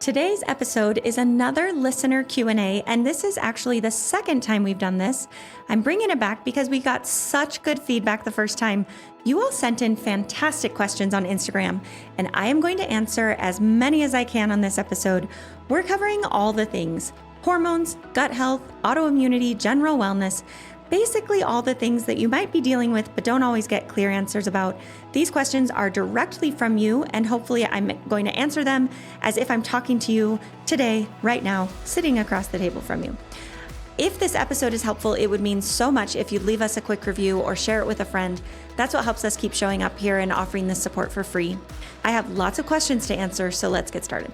Today's episode is another listener Q&A, and this is actually the second time we've done this. I'm bringing it back because we got such good feedback the first time. You all sent in fantastic questions on Instagram, and I am going to answer as many as I can on this episode. We're covering all the things: hormones, gut health, autoimmunity, general wellness, basically all the things that you might be dealing with but don't always get clear answers about. These questions are directly from you, and hopefully I'm going to answer them as if I'm talking to you today, right now, sitting across the table from you. If this episode is helpful, it would mean so much if you'd leave us a quick review or share it with a friend. That's what helps us keep showing up here and offering this support for free. I have lots of questions to answer, so let's get started.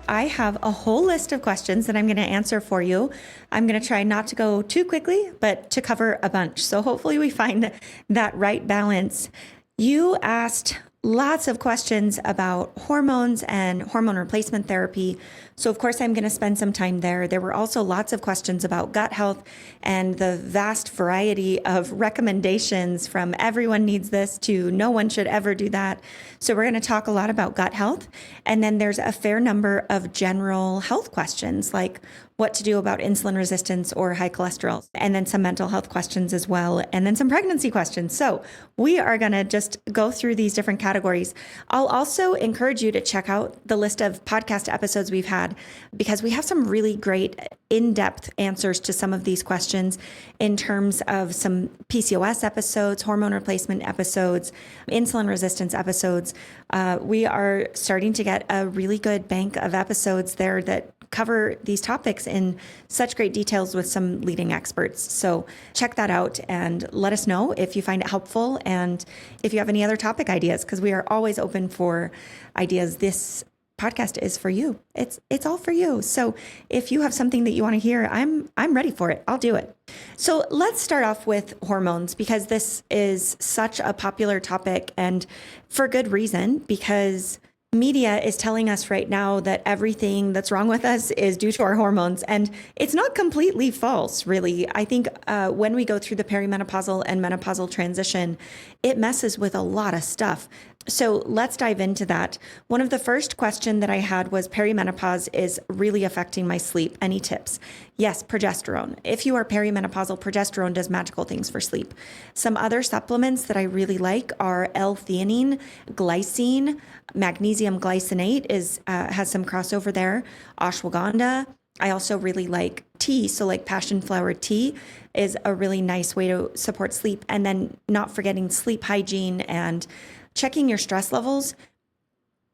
I have a whole list of questions that I'm going to answer for you. I'm going to try not to go too quickly, but to cover a bunch. So hopefully we find that right balance. You asked lots of questions about hormones and hormone replacement therapy. So of course, I'm going to spend some time there. There were also lots of questions about gut health and the vast variety of recommendations from everyone needs this to no one should ever do that. So we're going to talk a lot about gut health. And then there's a fair number of general health questions like what to do about insulin resistance or high cholesterol, and then some mental health questions as well, and then some pregnancy questions. So we are going to just go through these different categories. I'll also encourage you to check out the list of podcast episodes we've had, because we have some really great in-depth answers to some of these questions in terms of some PCOS episodes, hormone replacement episodes, insulin resistance episodes. We are starting to get a really good bank of episodes there that cover these topics in such great details with some leading experts. So check that out and let us know if you find it helpful and if you have any other topic ideas, because we are always open for ideas. This podcast is for you. It's all for you. So if you have something that you want to hear, I'm ready for it. I'll do it. So let's start off with hormones, because this is such a popular topic, and for good reason, because media is telling us right now that everything that's wrong with us is due to our hormones. And it's not completely false, really. I think when we go through the perimenopausal and menopausal transition, it messes with a lot of stuff. So let's dive into that. One of the first questions that I had was, perimenopause is really affecting my sleep. Any tips? Yes, progesterone. If you are perimenopausal, progesterone does magical things for sleep. Some other supplements that I really like are L-theanine, glycine, magnesium glycinate has some crossover there, ashwagandha. I also really like tea. So like passion flower tea is a really nice way to support sleep. And then not forgetting sleep hygiene and checking your stress levels.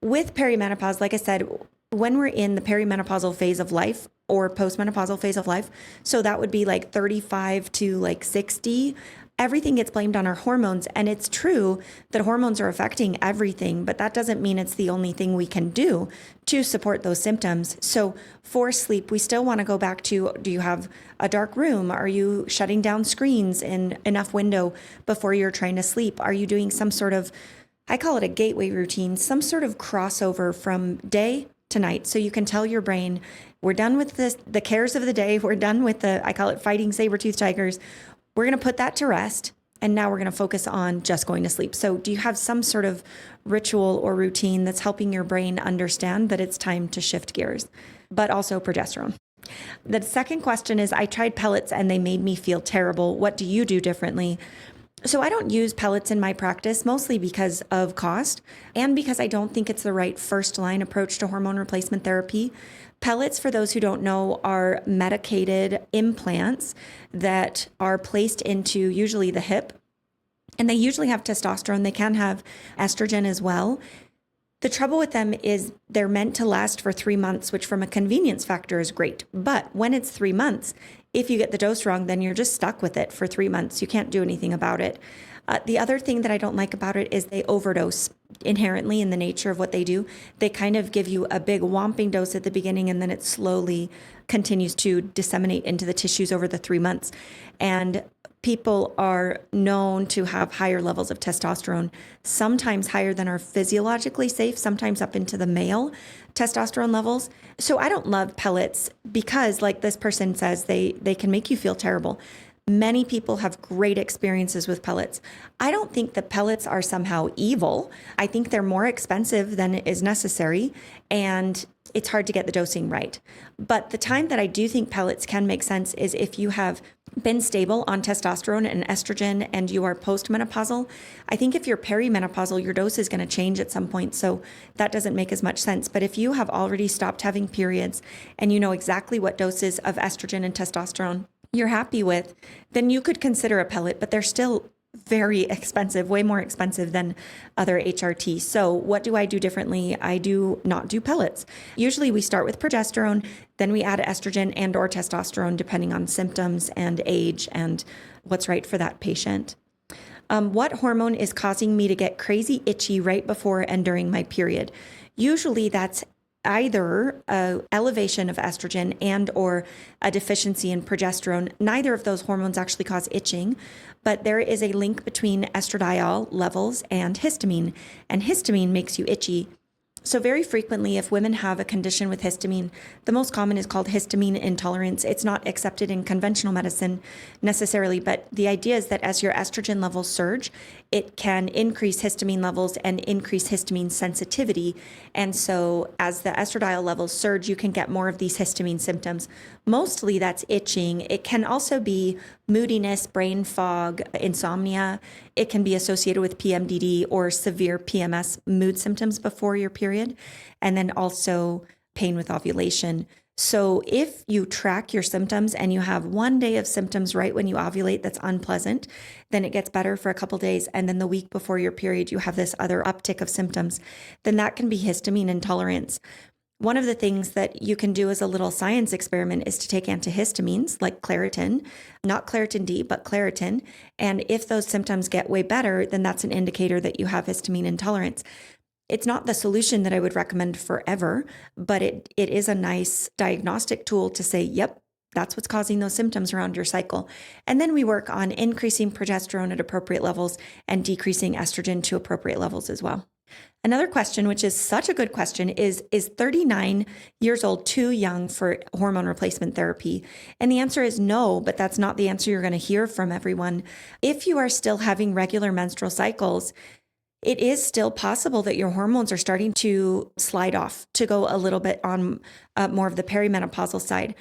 With perimenopause, like I said, when we're in the perimenopausal phase of life or postmenopausal phase of life, so that would be like 35 to like 60, everything gets blamed on our hormones. And it's true that hormones are affecting everything, but that doesn't mean it's the only thing we can do to support those symptoms. So for sleep, we still want to go back to, do you have a dark room? Are you shutting down screens in enough window before you're trying to sleep? Are you doing some sort of, I call it a gateway routine, some sort of crossover from day to night, so you can tell your brain, we're done with the cares of the day. We're done with I call it fighting saber-toothed tigers. We're going to put that to rest. And now we're going to focus on just going to sleep. So do you have some sort of ritual or routine that's helping your brain understand that it's time to shift gears, but also progesterone? The second question is, I tried pellets and they made me feel terrible. What do you do differently? So I don't use pellets in my practice, mostly because of cost and because I don't think it's the right first line approach to hormone replacement therapy. Pellets, for those who don't know, are medicated implants that are placed into usually the hip, and they usually have testosterone. They can have estrogen as well. The trouble with them is they're meant to last for 3 months, which from a convenience factor is great. But when it's 3 months, if you get the dose wrong, then you're just stuck with it for 3 months. You can't do anything about it. The other thing that I don't like about it is they overdose inherently in the nature of what they do. They kind of give you a big whomping dose at the beginning, and then it slowly continues to disseminate into the tissues over the 3 months. And people are known to have higher levels of testosterone, sometimes higher than are physiologically safe, sometimes up into the male testosterone levels. So I don't love pellets because, like this person says, they can make you feel terrible. Many people have great experiences with pellets. I don't think the pellets are somehow evil. I think they're more expensive than is necessary, and it's hard to get the dosing right. But the time that I do think pellets can make sense is if you have been stable on testosterone and estrogen and you are postmenopausal. I think if you're perimenopausal, your dose is going to change at some point, so that doesn't make as much sense. But if you have already stopped having periods and you know exactly what doses of estrogen and testosterone you're happy with, then you could consider a pellet, but they're still very expensive, way more expensive than other HRT. So what do I do differently? I do not do pellets. Usually we start with progesterone, then we add estrogen and or testosterone depending on symptoms and age and what's right for that patient. What hormone is causing me to get crazy itchy right before and during my period? Usually that's either a elevation of estrogen and or a deficiency in progesterone. Neither of those hormones actually cause itching, but there is a link between estradiol levels and histamine makes you itchy. So very frequently, if women have a condition with histamine, the most common is called histamine intolerance. It's not accepted in conventional medicine necessarily, but the idea is that as your estrogen levels surge, it can increase histamine levels and increase histamine sensitivity. And so as the estradiol levels surge, you can get more of these histamine symptoms. Mostly that's itching. It can also be moodiness, brain fog, insomnia. It can be associated with PMDD or severe PMS mood symptoms before your period, and then also pain with ovulation. So if you track your symptoms and you have one day of symptoms right when you ovulate that's unpleasant, then it gets better for a couple days. And then the week before your period, you have this other uptick of symptoms, then that can be histamine intolerance. One of the things that you can do as a little science experiment is to take antihistamines like Claritin, not Claritin D, but Claritin. And if those symptoms get way better, then that's an indicator that you have histamine intolerance. It's not the solution that I would recommend forever, but it is a nice diagnostic tool to say, yep, that's what's causing those symptoms around your cycle. And then we work on increasing progesterone at appropriate levels and decreasing estrogen to appropriate levels as well. Another question, which is such a good question, is 39 years old too young for hormone replacement therapy? And the answer is no, but that's not the answer you're going to hear from everyone. If you are still having regular menstrual cycles, it is still possible that your hormones are starting to slide off, to go a little bit on more of the perimenopausal side.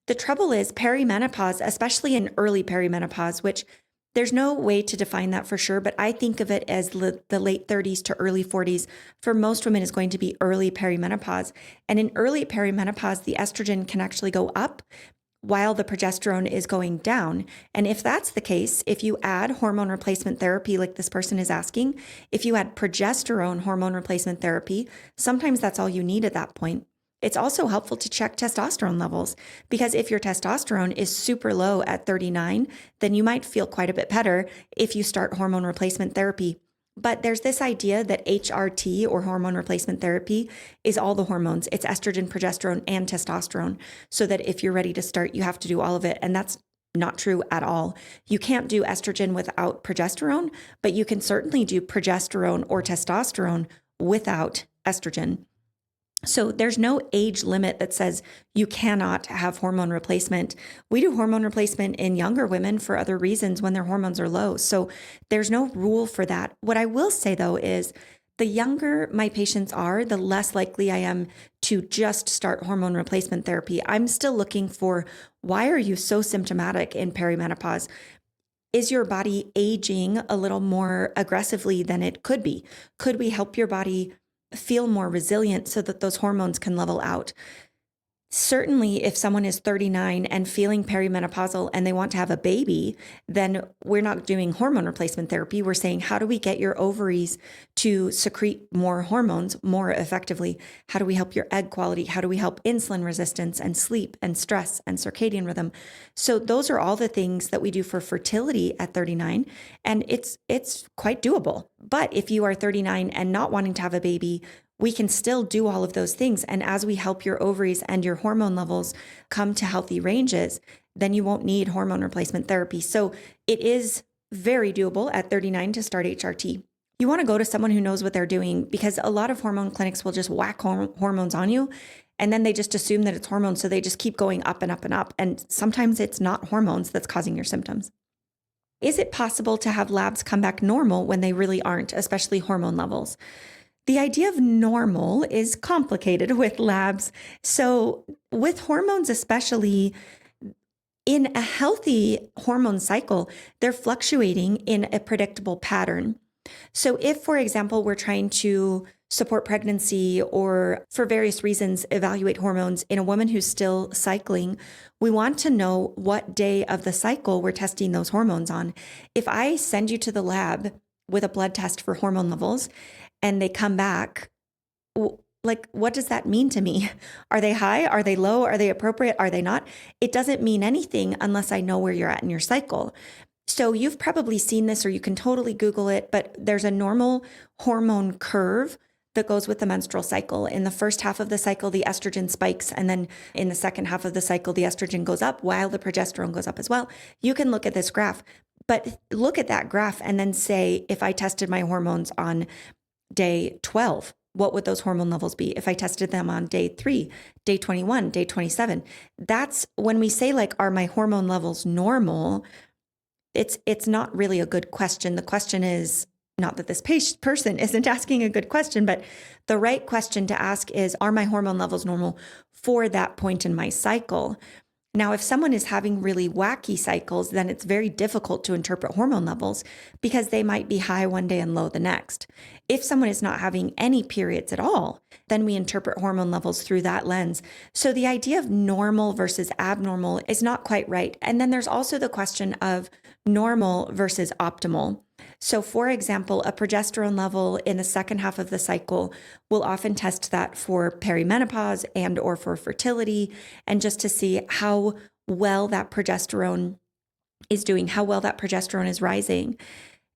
The trouble is perimenopause, especially in early perimenopause, which there's no way to define that for sure, but I think of it as the late 30s to early 40s. For most women is going to be early perimenopause. And in early perimenopause, the estrogen can actually go up while the progesterone is going down. And if that's the case, if you add hormone replacement therapy like this person is asking, if you add progesterone hormone replacement therapy, sometimes that's all you need at that point. It's also helpful to check testosterone levels, because if your testosterone is super low at 39, then you might feel quite a bit better if you start hormone replacement therapy. But there's this idea that HRT or hormone replacement therapy is all the hormones. It's estrogen, progesterone, and testosterone. So that if you're ready to start, you have to do all of it. And that's not true at all. You can't do estrogen without progesterone, but you can certainly do progesterone or testosterone without estrogen. So there's no age limit that says you cannot have hormone replacement. We do hormone replacement in younger women for other reasons when their hormones are low. So there's no rule for that. What I will say though is the younger my patients are, the less likely I am to just start hormone replacement therapy. I'm still looking for, why are you so symptomatic in perimenopause? Is your body aging a little more aggressively than it could be? Could we help your body feel more resilient so that those hormones can level out? Certainly, if someone is 39 and feeling perimenopausal and they want to have a baby, then we're not doing hormone replacement therapy. We're saying, how do we get your ovaries to secrete more hormones more effectively? How do we help your egg quality? How do we help insulin resistance and sleep and stress and circadian rhythm? So those are all the things that we do for fertility at 39, and it's quite doable. But if you are 39 and not wanting to have a baby, we can still do all of those things. And as we help your ovaries and your hormone levels come to healthy ranges, then you won't need hormone replacement therapy. So it is very doable at 39 to start HRT. You want to go to someone who knows what they're doing, because a lot of hormone clinics will just whack hormones on you. And then they just assume that it's hormones. So they just keep going up and up and up. And sometimes it's not hormones that's causing your symptoms. Is it possible to have labs come back normal when they really aren't, especially hormone levels? The idea of normal is complicated with labs. So with hormones, especially in a healthy hormone cycle, they're fluctuating in a predictable pattern. So if, for example, we're trying to support pregnancy or for various reasons evaluate hormones in a woman who's still cycling, we want to know what day of the cycle we're testing those hormones on. If I send you to the lab with a blood test for hormone levels and they come back, like, what does that mean to me? Are they high? Are they low? Are they appropriate? Are they not? It doesn't mean anything unless I know where you're at in your cycle. So you've probably seen this, or you can totally Google it, but there's a normal hormone curve that goes with the menstrual cycle. In the first half of the cycle, the estrogen spikes. And then in the second half of the cycle, the estrogen goes up while the progesterone goes up as well. You can look at this graph, but look at that graph and then say, if I tested my hormones on day 12, what would those hormone levels be? If I tested them on day 3, day 21, day 27, that's when we say, like, are my hormone levels normal? It's not really a good question. The question is not that this person isn't asking a good question, but the right question to ask is, are my hormone levels normal for that point in my cycle? Now, if someone is having really wacky cycles, then it's very difficult to interpret hormone levels because they might be high one day and low the next. If someone is not having any periods at all, then we interpret hormone levels through that lens. So the idea of normal versus abnormal is not quite right. And then there's also the question of normal versus optimal. So for example, a progesterone level in the second half of the cycle, we'll often test that for perimenopause and or for fertility, and just to see how well that progesterone is doing, how well that progesterone is rising.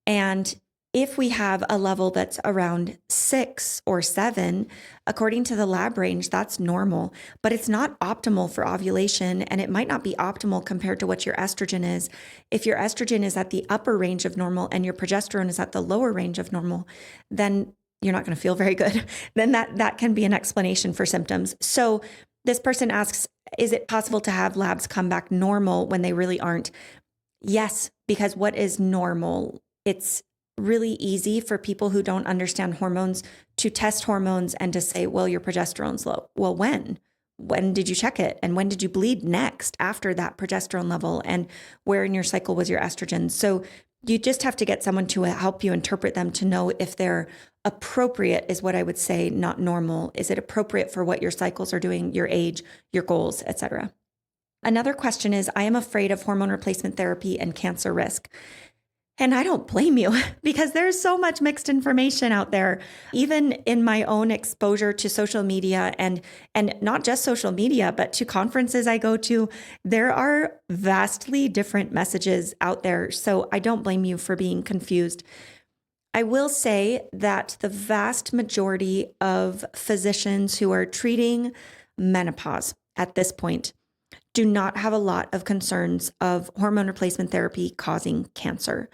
And if we have a level that's around 6 or 7, according to the lab range, that's normal, but it's not optimal for ovulation, and it might not be optimal compared to what your estrogen is. If your estrogen is at the upper range of normal and your progesterone is at the lower range of normal, then you're not going to feel very good. Then that can be an explanation for symptoms. So this person asks, is it possible to have labs come back normal when they really aren't? Yes, because what is normal? It's really easy for people who don't understand hormones to test hormones and to say, well, your progesterone's low. Well, when? When did you check it? And when did you bleed next after that progesterone level? And where in your cycle was your estrogen? So you just have to get someone to help you interpret them to know if they're appropriate, is what I would say, not normal. Is it appropriate for what your cycles are doing, your age, your goals, etc.? Another question is, I am afraid of hormone replacement therapy and cancer risk. And I don't blame you because there's so much mixed information out there. Even in my own exposure to social media and not just social media, but to conferences I go to, there are vastly different messages out there. So I don't blame you for being confused. I will say that the vast majority of physicians who are treating menopause at this point do not have a lot of concerns of hormone replacement therapy causing cancer.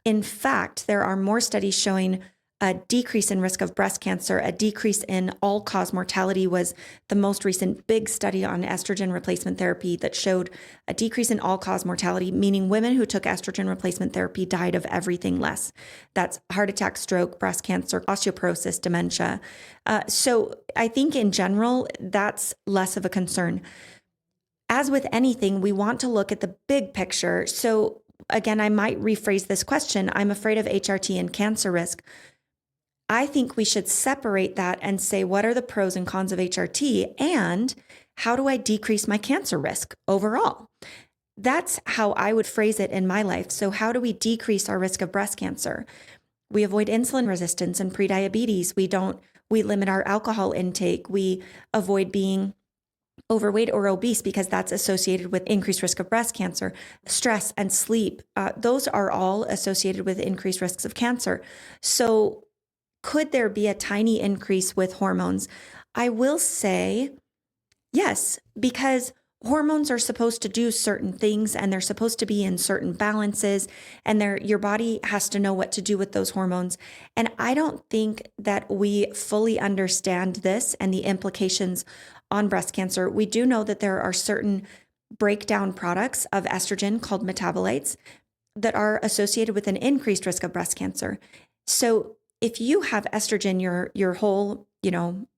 In fact, there are more studies showing a decrease in risk of breast cancer. A decrease in all-cause mortality was the most recent big study on estrogen replacement therapy that showed a decrease in all-cause mortality, meaning women who took estrogen replacement therapy died of everything less. That's heart attack, stroke, breast cancer, osteoporosis, dementia. So I think in general, that's less of a concern. As with anything, we want to look at the big picture. So again, I might rephrase this question. I'm afraid of HRT and cancer risk. I think we should separate that and say, what are the pros and cons of HRT and how do I decrease my cancer risk overall? That's how I would phrase it in my life. So how do we decrease our risk of breast cancer? We avoid insulin resistance and prediabetes. We limit our alcohol intake. We avoid being overweight or obese because that's associated with increased risk of breast cancer. Stress and sleep, those are all associated with increased risks of cancer. So could there be a tiny increase with hormones? I will say yes, because hormones are supposed to do certain things and they're supposed to be in certain balances, and your body has to know what to do with those hormones. And I don't think that we fully understand this and the implications on breast cancer, we do know that there are certain breakdown products of estrogen called metabolites that are associated with an increased risk of breast cancer. So if you have estrogen your whole,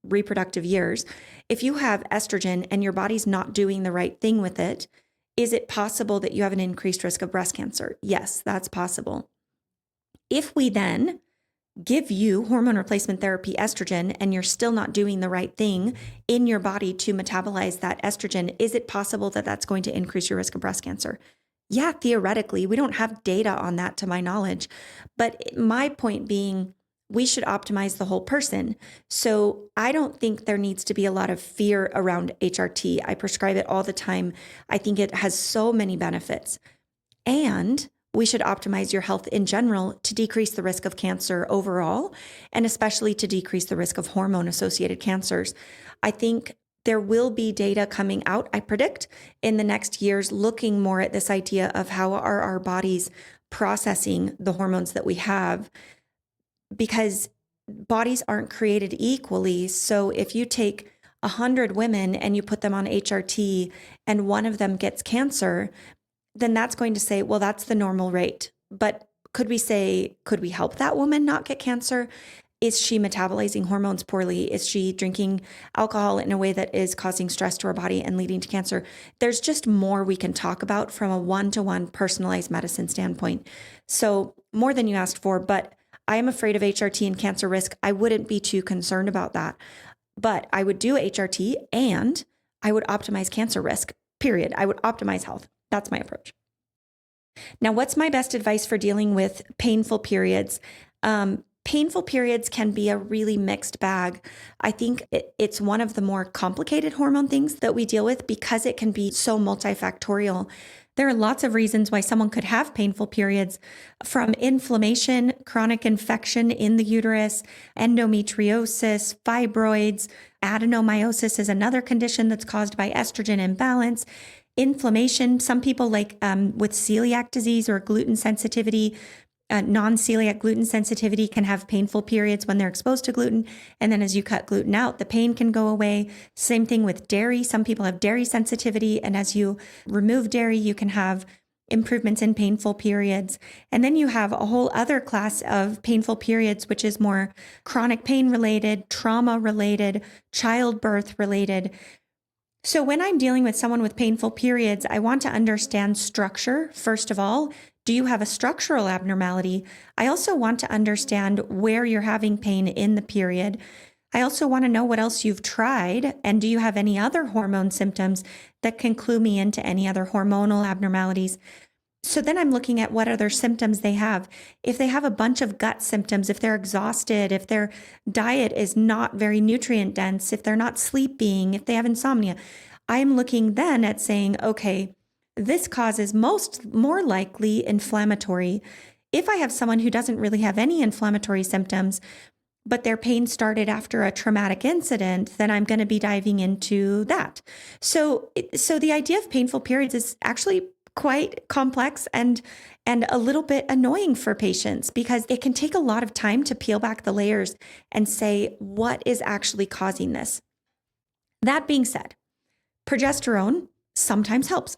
reproductive years, if you have estrogen and your body's not doing the right thing with it, is it possible that you have an increased risk of breast cancer? Yes, that's possible. If we then give you hormone replacement therapy estrogen and you're still not doing the right thing in your body to metabolize that estrogen, is it possible that that's going to increase your risk of breast cancer? Yeah, theoretically. We don't have data on that to my knowledge. But my point being, we should optimize the whole person. So I don't think there needs to be a lot of fear around HRT. I prescribe it all the time. I think it has so many benefits. And we should optimize your health in general to decrease the risk of cancer overall, and especially to decrease the risk of hormone-associated cancers. I think there will be data coming out, I predict, in the next years looking more at this idea of how are our bodies processing the hormones that we have, because bodies aren't created equally. So if you take 100 women and you put them on HRT and one of them gets cancer, then that's going to say, well, that's the normal rate. But could we help that woman not get cancer? Is she metabolizing hormones poorly? Is she drinking alcohol in a way that is causing stress to her body and leading to cancer? There's just more we can talk about from a one-to-one personalized medicine standpoint. So more than you asked for, but I am afraid of HRT and cancer risk. I wouldn't be too concerned about that. But I would do HRT and I would optimize cancer risk, period. I would optimize health. That's my approach. Now, what's my best advice for dealing with painful periods? Painful periods can be a really mixed bag. I think it's one of the more complicated hormone things that we deal with because it can be so multifactorial. There are lots of reasons why someone could have painful periods, from inflammation, chronic infection in the uterus, endometriosis, fibroids. Adenomyosis is another condition that's caused by estrogen imbalance. Inflammation, some people like with celiac disease or gluten sensitivity, non-celiac gluten sensitivity can have painful periods when they're exposed to gluten. And then as you cut gluten out, the pain can go away. Same thing with dairy. Some people have dairy sensitivity. And as you remove dairy, you can have improvements in painful periods. And then you have a whole other class of painful periods, which is more chronic pain related, trauma related, childbirth related. So when I'm dealing with someone with painful periods, I want to understand structure. First of all, do you have a structural abnormality? I also want to understand where you're having pain in the period. I also want to know what else you've tried, and do you have any other hormone symptoms that can clue me into any other hormonal abnormalities? So then I'm looking at what other symptoms they have. If they have a bunch of gut symptoms, if they're exhausted, if their diet is not very nutrient dense, if they're not sleeping, if they have insomnia, I'm looking then at saying, okay, this cause is more likely inflammatory. If I have someone who doesn't really have any inflammatory symptoms, but their pain started after a traumatic incident, then I'm going to be diving into that. So the idea of painful periods is actually quite complex and a little bit annoying for patients, because it can take a lot of time to peel back the layers and say, what is actually causing this? That being said, progesterone sometimes helps.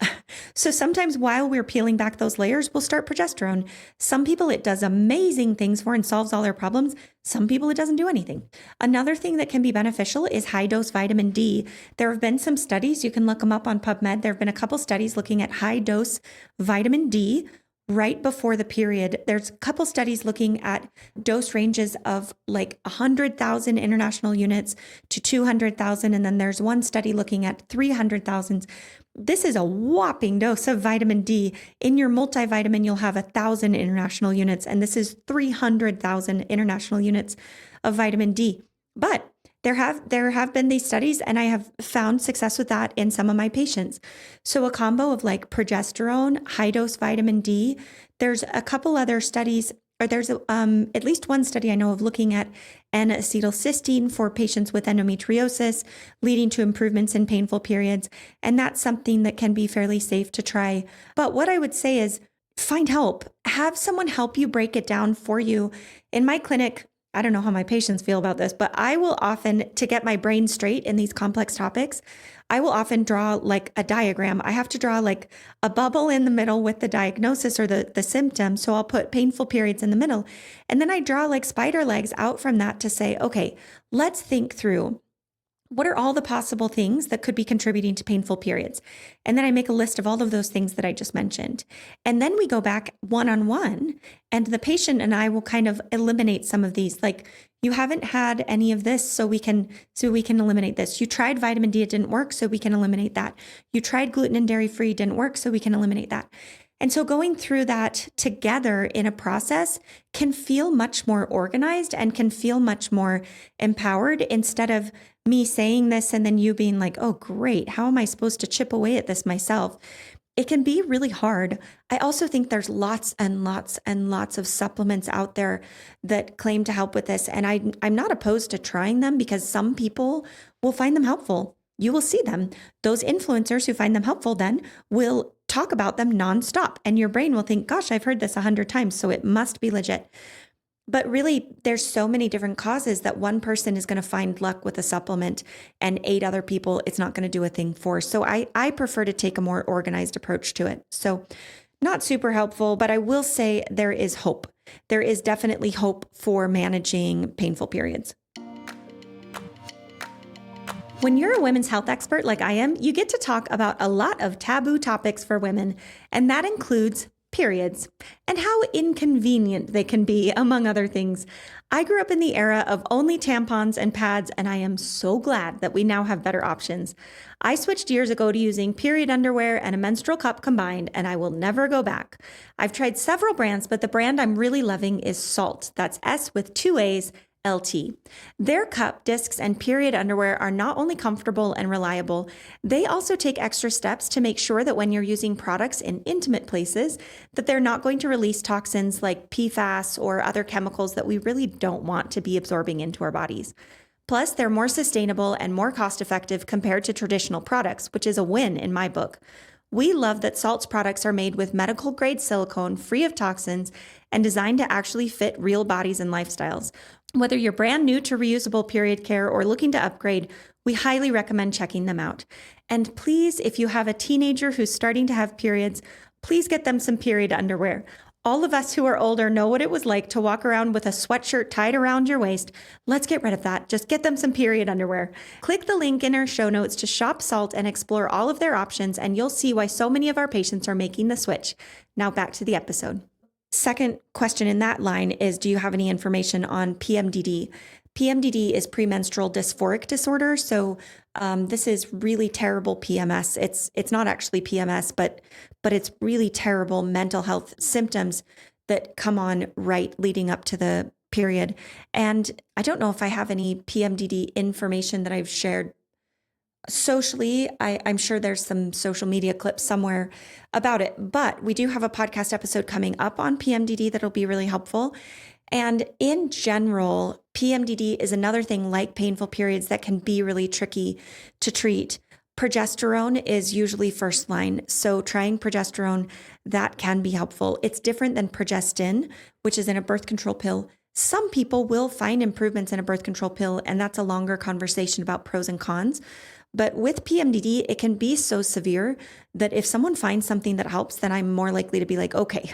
So sometimes while we're peeling back those layers, we'll start progesterone. Some people it does amazing things for and solves all their problems. Some people it doesn't do anything. Another thing that can be beneficial is high dose vitamin D. There have been some studies, you can look them up on PubMed. There have been a couple studies looking at high dose vitamin D right before the period. There's a couple studies looking at dose ranges of like 100,000 international units to 200,000. And then there's one study looking at 300,000. This is a whopping dose of vitamin D. In your multivitamin, you'll have 1,000 international units, and this is 300,000 international units of vitamin D. But there have been these studies, and I have found success with that in some of my patients. So a combo of like progesterone, high dose vitamin D. There's a couple other studies, or there's at least one study I know of looking at N-acetylcysteine for patients with endometriosis, leading to improvements in painful periods. And that's something that can be fairly safe to try. But what I would say is find help. Have someone help you break it down for you. In my clinic, I don't know how my patients feel about this, but I will often, to get my brain straight in these complex topics, I will often draw like a diagram. I have to draw like a bubble in the middle with the diagnosis or the symptom. So I'll put painful periods in the middle. And then I draw like spider legs out from that to say, okay, let's think through what are all the possible things that could be contributing to painful periods? And then I make a list of all of those things that I just mentioned. And then we go back one-on-one, and the patient and I will kind of eliminate some of these. Like, you haven't had any of this, so we can eliminate this. You tried vitamin D, it didn't work, so we can eliminate that. You tried gluten and dairy free, didn't work, so we can eliminate that. And so going through that together in a process can feel much more organized and can feel much more empowered, instead of me saying this and then you being like, oh, great, how am I supposed to chip away at this myself? It can be really hard. I also think there's lots and lots and lots of supplements out there that claim to help with this. And I'm not opposed to trying them, because some people will find them helpful. You will see them. Those influencers who find them helpful then will talk about them nonstop. And your brain will think, gosh, I've heard this 100 times, so it must be legit. But really, there's so many different causes that one person is going to find luck with a supplement and 8 other people it's not going to do a thing for. So I prefer to take a more organized approach to it. So not super helpful, but I will say there is hope. There is definitely hope for managing painful periods. When you're a women's health expert like I am, you get to talk about a lot of taboo topics for women, and that includes periods and how inconvenient they can be, among other things. I grew up in the era of only tampons and pads, and I am so glad that we now have better options. I switched years ago to using period underwear and a menstrual cup combined, and I will never go back. I've tried several brands, but the brand I'm really loving is Salt. That's S with 2 A's. LT. Their cup, discs, and period underwear are not only comfortable and reliable, they also take extra steps to make sure that when you're using products in intimate places, that they're not going to release toxins like PFAS or other chemicals that we really don't want to be absorbing into our bodies. Plus, they're more sustainable and more cost-effective compared to traditional products, which is a win in my book. We love that Salt's products are made with medical-grade silicone, free of toxins, and designed to actually fit real bodies and lifestyles. Whether you're brand new to reusable period care or looking to upgrade, we highly recommend checking them out. And please, if you have a teenager who's starting to have periods, please get them some period underwear. All of us who are older know what it was like to walk around with a sweatshirt tied around your waist. Let's get rid of that. Just get them some period underwear. Click the link in our show notes to shop Salt and explore all of their options, and you'll see why so many of our patients are making the switch. Now back to the episode. Second question in that line is, do you have any information on PMDD? PMDD is premenstrual dysphoric disorder. So this is really terrible PMS. It's not actually PMS, but it's really terrible mental health symptoms that come on right leading up to the period. And I don't know if I have any PMDD information that I've shared socially. I'm sure there's some social media clips somewhere about it, but we do have a podcast episode coming up on PMDD that'll be really helpful. And in general, PMDD is another thing like painful periods that can be really tricky to treat. Progesterone is usually first line. So trying progesterone, that can be helpful. It's different than progestin, which is in a birth control pill. Some people will find improvements in a birth control pill, and that's a longer conversation about pros and cons. But with PMDD, it can be so severe that if someone finds something that helps, then I'm more likely to be like, okay,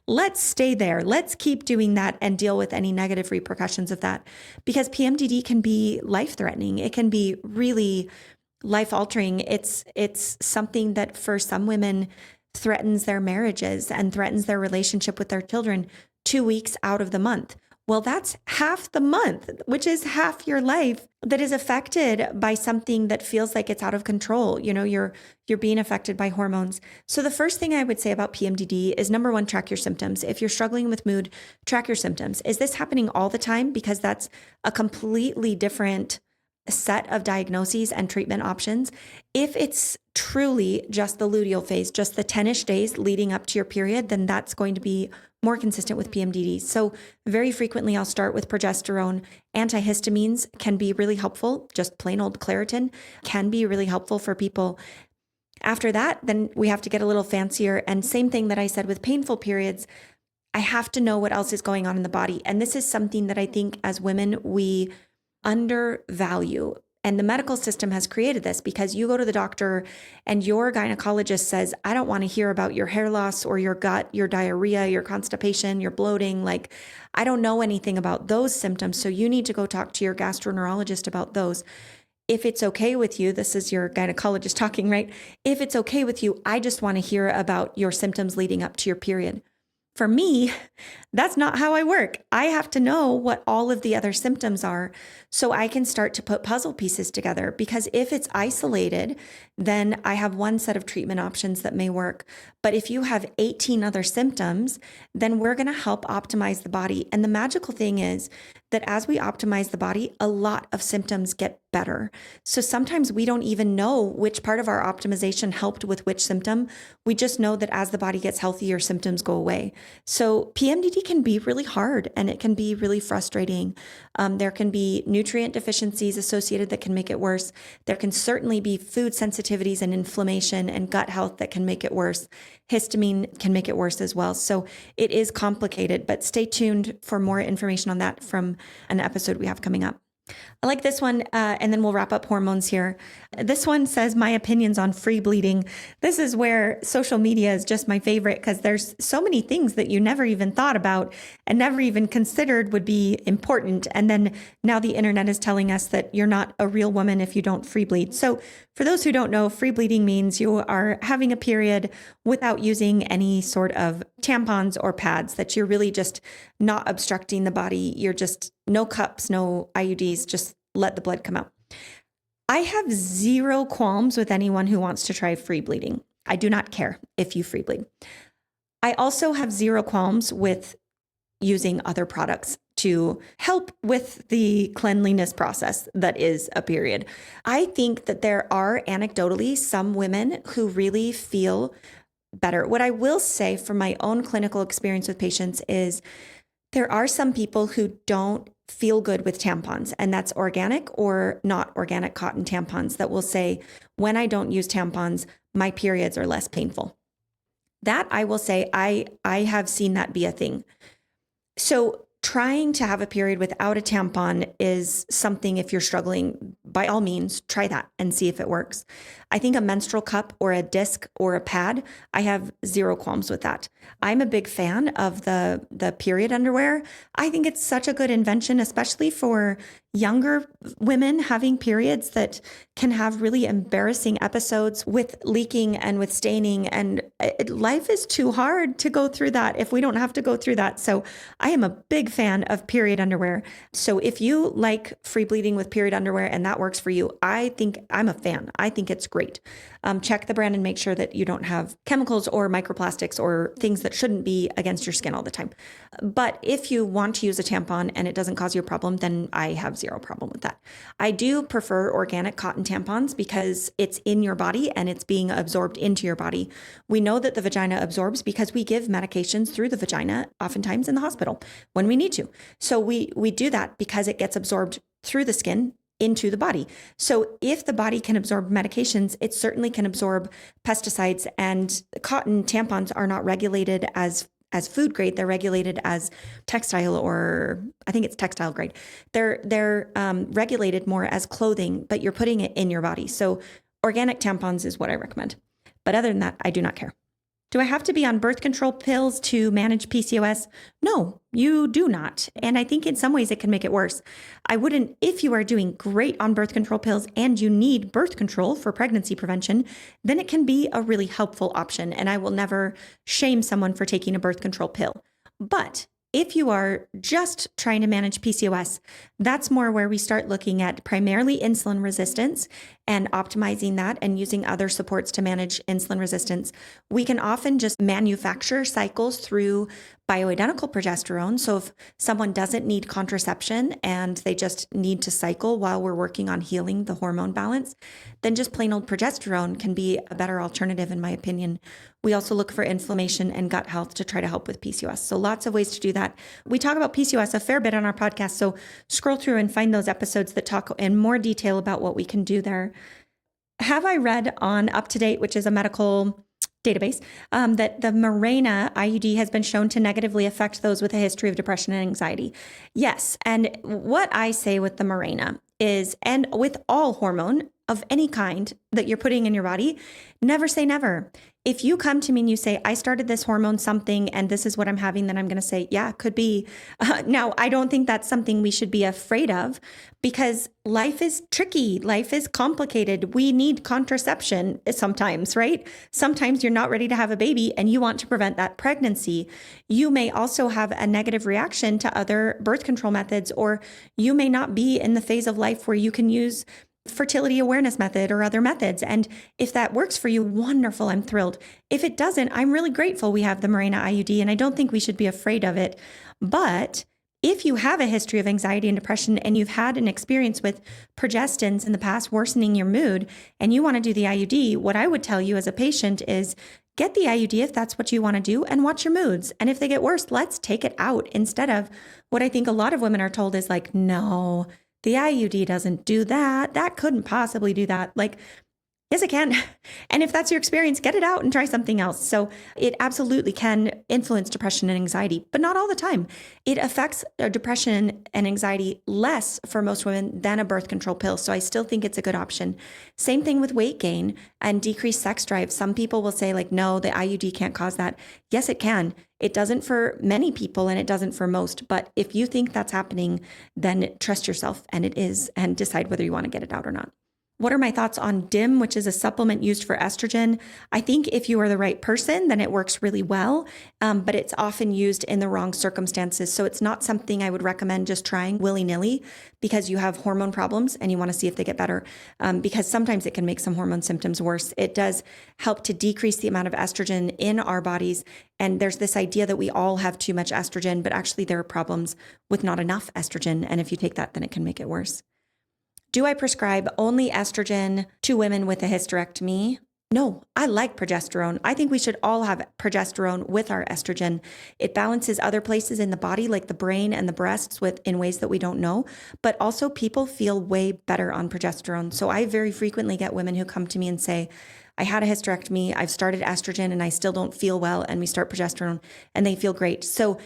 let's stay there. Let's keep doing that and deal with any negative repercussions of that. Because PMDD can be life-threatening. It can be really life-altering. It's something that for some women threatens their marriages and threatens their relationship with their children 2 weeks out of the month. Well, that's half the month, which is half your life that is affected by something that feels like it's out of control. You know, you're being affected by hormones. So the first thing I would say about PMDD is, number one, track your symptoms. If you're struggling with mood, track your symptoms. Is this happening all the time? Because that's a completely different set of diagnoses and treatment options. If it's truly just the luteal phase, just the 10-ish days leading up to your period, then that's going to be more consistent with PMDD. So very frequently I'll start with progesterone. Antihistamines can be really helpful. Just plain old Claritin can be really helpful for people. After that, then we have to get a little fancier. And same thing that I said with painful periods, I have to know what else is going on in the body. And this is something that I think as women, we undervalue. And the medical system has created this because you go to the doctor and your gynecologist says, I don't want to hear about your hair loss or your gut, your diarrhea, your constipation, your bloating. Like, I don't know anything about those symptoms. So you need to go talk to your gastroenterologist about those. If it's okay with you, this is your gynecologist talking, right? If it's okay with you, I just want to hear about your symptoms leading up to your period. For me, that's not how I work. I have to know what all of the other symptoms are so I can start to put puzzle pieces together. Because if it's isolated, then I have one set of treatment options that may work. But if you have 18 other symptoms, then we're going to help optimize the body. And the magical thing is that as we optimize the body, a lot of symptoms get better. So sometimes we don't even know which part of our optimization helped with which symptom. We just know that as the body gets healthier, symptoms go away. So PMDD can be really hard and it can be really frustrating. There can be nutrient deficiencies associated that can make it worse. There can certainly be food sensitivities and inflammation and gut health that can make it worse. Histamine can make it worse as well. So it is complicated, but stay tuned for more information on that from an episode we have coming up. I like this one, and then we'll wrap up hormones here. This one says, my opinions on free bleeding. This is where social media is just my favorite because there's so many things that you never even thought about and never even considered would be important. And then now the internet is telling us that you're not a real woman if you don't free bleed. So for those who don't know, free bleeding means you are having a period without using any sort of tampons or pads, that you're really just not obstructing the body. You're just no cups, no IUDs, just let the blood come out. I have zero qualms with anyone who wants to try free bleeding. I do not care if you free bleed. I also have zero qualms with using other products to help with the cleanliness process that is a period. I think that there are anecdotally some women who really feel better. What I will say from my own clinical experience with patients is there are some people who don't feel good with tampons, and that's organic or not organic cotton tampons that will say, when I don't use tampons, my periods are less painful. That I will say, I have seen that be a thing. So trying to have a period without a tampon is something, if you're struggling, by all means, try that and see if it works. I think a menstrual cup or a disc or a pad, I have zero qualms with that. I'm a big fan of the period underwear. I think it's such a good invention, especially for younger women having periods that can have really embarrassing episodes with leaking and with staining. And life is too hard to go through that if we don't have to go through that. So I am a big fan of period underwear. So if you like free bleeding with period underwear and that works for you, I think I'm a fan. I think it's great. Check the brand and make sure that you don't have chemicals or microplastics or things that shouldn't be against your skin all the time. But if you want to use a tampon and it doesn't cause you a problem, then I have zero problem with that. I do prefer organic cotton tampons because it's in your body and it's being absorbed into your body. We know that the vagina absorbs because we give medications through the vagina, oftentimes in the hospital when we need to. So we do that because it gets absorbed through the skin into the body. So if the body can absorb medications, it certainly can absorb pesticides, and cotton tampons are not regulated as food grade. They're regulated as textile, or I think it's textile grade. They're regulated more as clothing, but you're putting it in your body. So organic tampons is what I recommend. But other than that, I do not care. Do I have to be on birth control pills to manage PCOS? No, you do not. And I think in some ways it can make it worse. I wouldn't, if you are doing great on birth control pills and you need birth control for pregnancy prevention, then it can be a really helpful option. And I will never shame someone for taking a birth control pill. But if you are just trying to manage PCOS, that's more where we start looking at primarily insulin resistance and optimizing that and using other supports to manage insulin resistance. We can often just manufacture cycles through bioidentical progesterone. So if someone doesn't need contraception and they just need to cycle while we're working on healing the hormone balance, then just plain old progesterone can be a better alternative, in my opinion. We also look for inflammation and gut health to try to help with PCOS. So lots of ways to do that. We talk about PCOS a fair bit on our podcast. So scroll through and find those episodes that talk in more detail about what we can do there. Have I read on Up to Date, which is a medical database, that the Mirena IUD has been shown to negatively affect those with a history of depression and anxiety. Yes. And what I say with the Mirena is, and with all hormone of any kind that you're putting in your body, never say never. If you come to me and you say, I started this hormone something and this is what I'm having, then I'm going to say, yeah, could be. Now, I don't think that's something we should be afraid of because life is tricky. Life is complicated. We need contraception sometimes, right? Sometimes you're not ready to have a baby and you want to prevent that pregnancy. You may also have a negative reaction to other birth control methods, or you may not be in the phase of life where you can use fertility awareness method or other methods. And if that works for you, wonderful, I'm thrilled. If it doesn't, I'm really grateful we have the Mirena IUD, and I don't think we should be afraid of it. But if you have a history of anxiety and depression and you've had an experience with progestins in the past worsening your mood and you want to do the IUD, what I would tell you as a patient is get the IUD if that's what you want to do and watch your moods. And if they get worse, let's take it out instead of what I think a lot of women are told is like, no, the IUD doesn't do that. That couldn't possibly do that. Like, yes, it can. And if that's your experience, get it out and try something else. So it absolutely can influence depression and anxiety, but not all the time. It affects depression and anxiety less for most women than a birth control pill. So I still think it's a good option. Same thing with weight gain and decreased sex drive. Some people will say like, no, the IUD can't cause that. Yes, it can. It doesn't for many people and it doesn't for most. But if you think that's happening, then trust yourself and it is, and decide whether you want to get it out or not. What are my thoughts on DIM, which is a supplement used for estrogen? I think if you are the right person, then it works really well, but it's often used in the wrong circumstances. So it's not something I would recommend just trying willy-nilly because you have hormone problems and you want to see if they get better, because sometimes it can make some hormone symptoms worse. It does help to decrease the amount of estrogen in our bodies. And there's this idea that we all have too much estrogen, but actually there are problems with not enough estrogen. And if you take that, then it can make it worse. Do I prescribe only estrogen to women with a hysterectomy? No, I like progesterone. I think we should all have progesterone with our estrogen. It balances other places in the body, like the brain and the breasts, in ways that we don't know. But also people feel way better on progesterone. So I very frequently get women who come to me and say, I had a hysterectomy, I've started estrogen and I still don't feel well. And we start progesterone and they feel great. So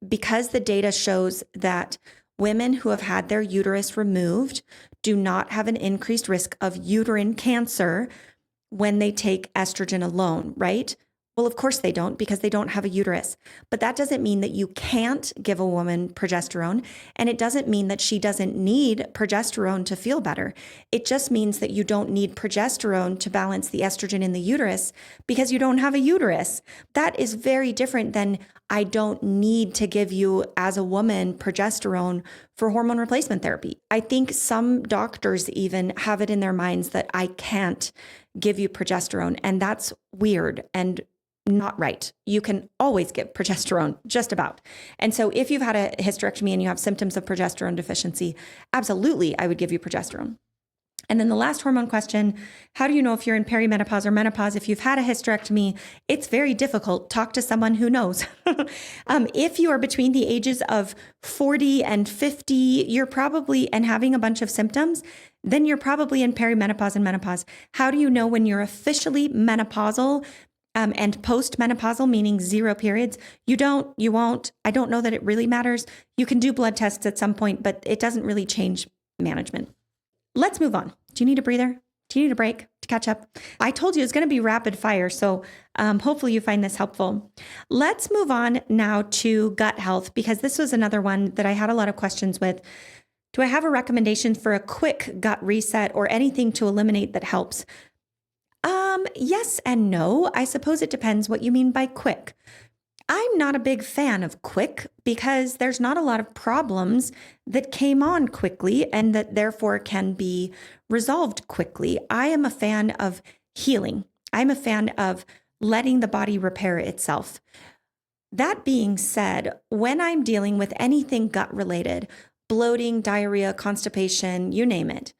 because the data shows that women who have had their uterus removed do not have an increased risk of uterine cancer when they take estrogen alone, right? Well, of course they don't because they don't have a uterus. But that doesn't mean that you can't give a woman progesterone. And it doesn't mean that she doesn't need progesterone to feel better. It just means that you don't need progesterone to balance the estrogen in the uterus because you don't have a uterus. That is very different than I don't need to give you as a woman progesterone for hormone replacement therapy. I think some doctors even have it in their minds that I can't give you progesterone. And that's weird and not right. You can always give progesterone, just about. And so if you've had a hysterectomy and you have symptoms of progesterone deficiency, absolutely, I would give you progesterone. And then the last hormone question, how do you know if you're in perimenopause or menopause? If you've had a hysterectomy, it's very difficult. Talk to someone who knows. If you are between the ages of 40 and 50, you're probably, and having a bunch of symptoms, then you're probably in perimenopause and menopause. How do you know when you're officially menopausal and postmenopausal, meaning 0 periods? You won't. I don't know that it really matters. You can do blood tests at some point, but it doesn't really change management. Let's move on. Do you need a breather? Do you need a break to catch up? I told you it's going to be rapid fire, so hopefully you find this helpful. Let's move on now to gut health, because this was another one that I had a lot of questions with. Do I have a recommendation for a quick gut reset or anything to eliminate that helps? Yes and no. I suppose it depends what you mean by quick. I'm not a big fan of quick because there's not a lot of problems that came on quickly and that therefore can be resolved quickly. I am a fan of healing. I'm a fan of letting the body repair itself. That being said, when I'm dealing with anything gut related, bloating, diarrhea, constipation, you name it,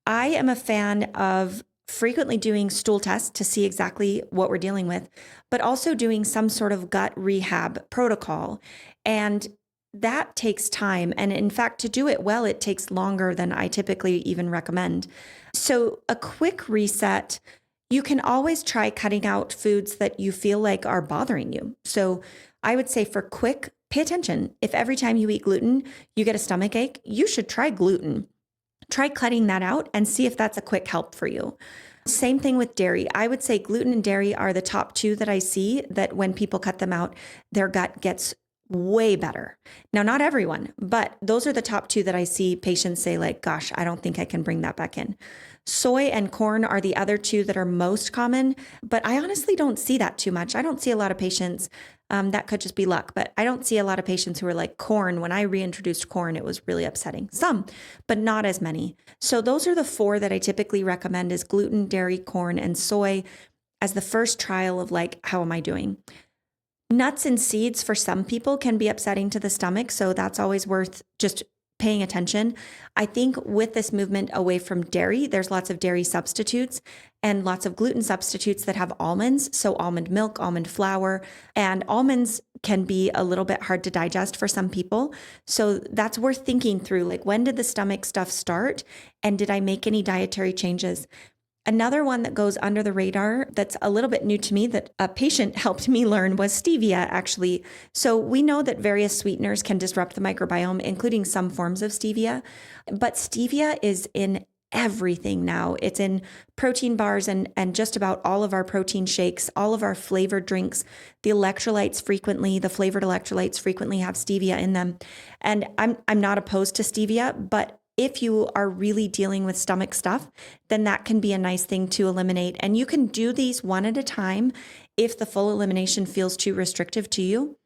I am a fan of frequently doing stool tests to see exactly what we're dealing with, but also doing some sort of gut rehab protocol. And that takes time. And in fact, to do it well, it takes longer than I typically even recommend. So a quick reset, You can always try cutting out foods that you feel like are bothering you. So I would say for quick, pay attention. If every time you eat gluten, you get a stomach ache, you should try gluten. Try cutting that out and see if that's a quick help for you. Same thing with dairy. I would say gluten and dairy are the top two that I see that when people cut them out, their gut gets way better. Now, not everyone, but those are the top two that I see patients say like, gosh, I don't think I can bring that back in. Soy and corn are the other two that are most common, but I honestly don't see that too much. I don't see a lot of patients. That could just be luck, but I don't see a lot of patients who are like corn. When I reintroduced corn, it was really upsetting. Some, but not as many. So those are the four that I typically recommend is gluten, dairy, corn, and soy as the first trial of like, how am I doing? Nuts and seeds for some people can be upsetting to the stomach. So that's always worth just paying attention. I think with this movement away from dairy, there's lots of dairy substitutes and lots of gluten substitutes that have almonds. So almond milk, almond flour, and almonds can be a little bit hard to digest for some people. So that's worth thinking through. Like, when did the stomach stuff start? And did I make any dietary changes? Another one that goes under the radar that's a little bit new to me that a patient helped me learn was stevia, actually. So we know that various sweeteners can disrupt the microbiome, including some forms of stevia, but stevia is in everything now. It's in protein bars and just about all of our protein shakes, all of our flavored drinks. The flavored electrolytes frequently have stevia in them. And I'm not opposed to stevia, but if you are really dealing with stomach stuff, then that can be a nice thing to eliminate. And you can do these one at a time if the full elimination feels too restrictive to you.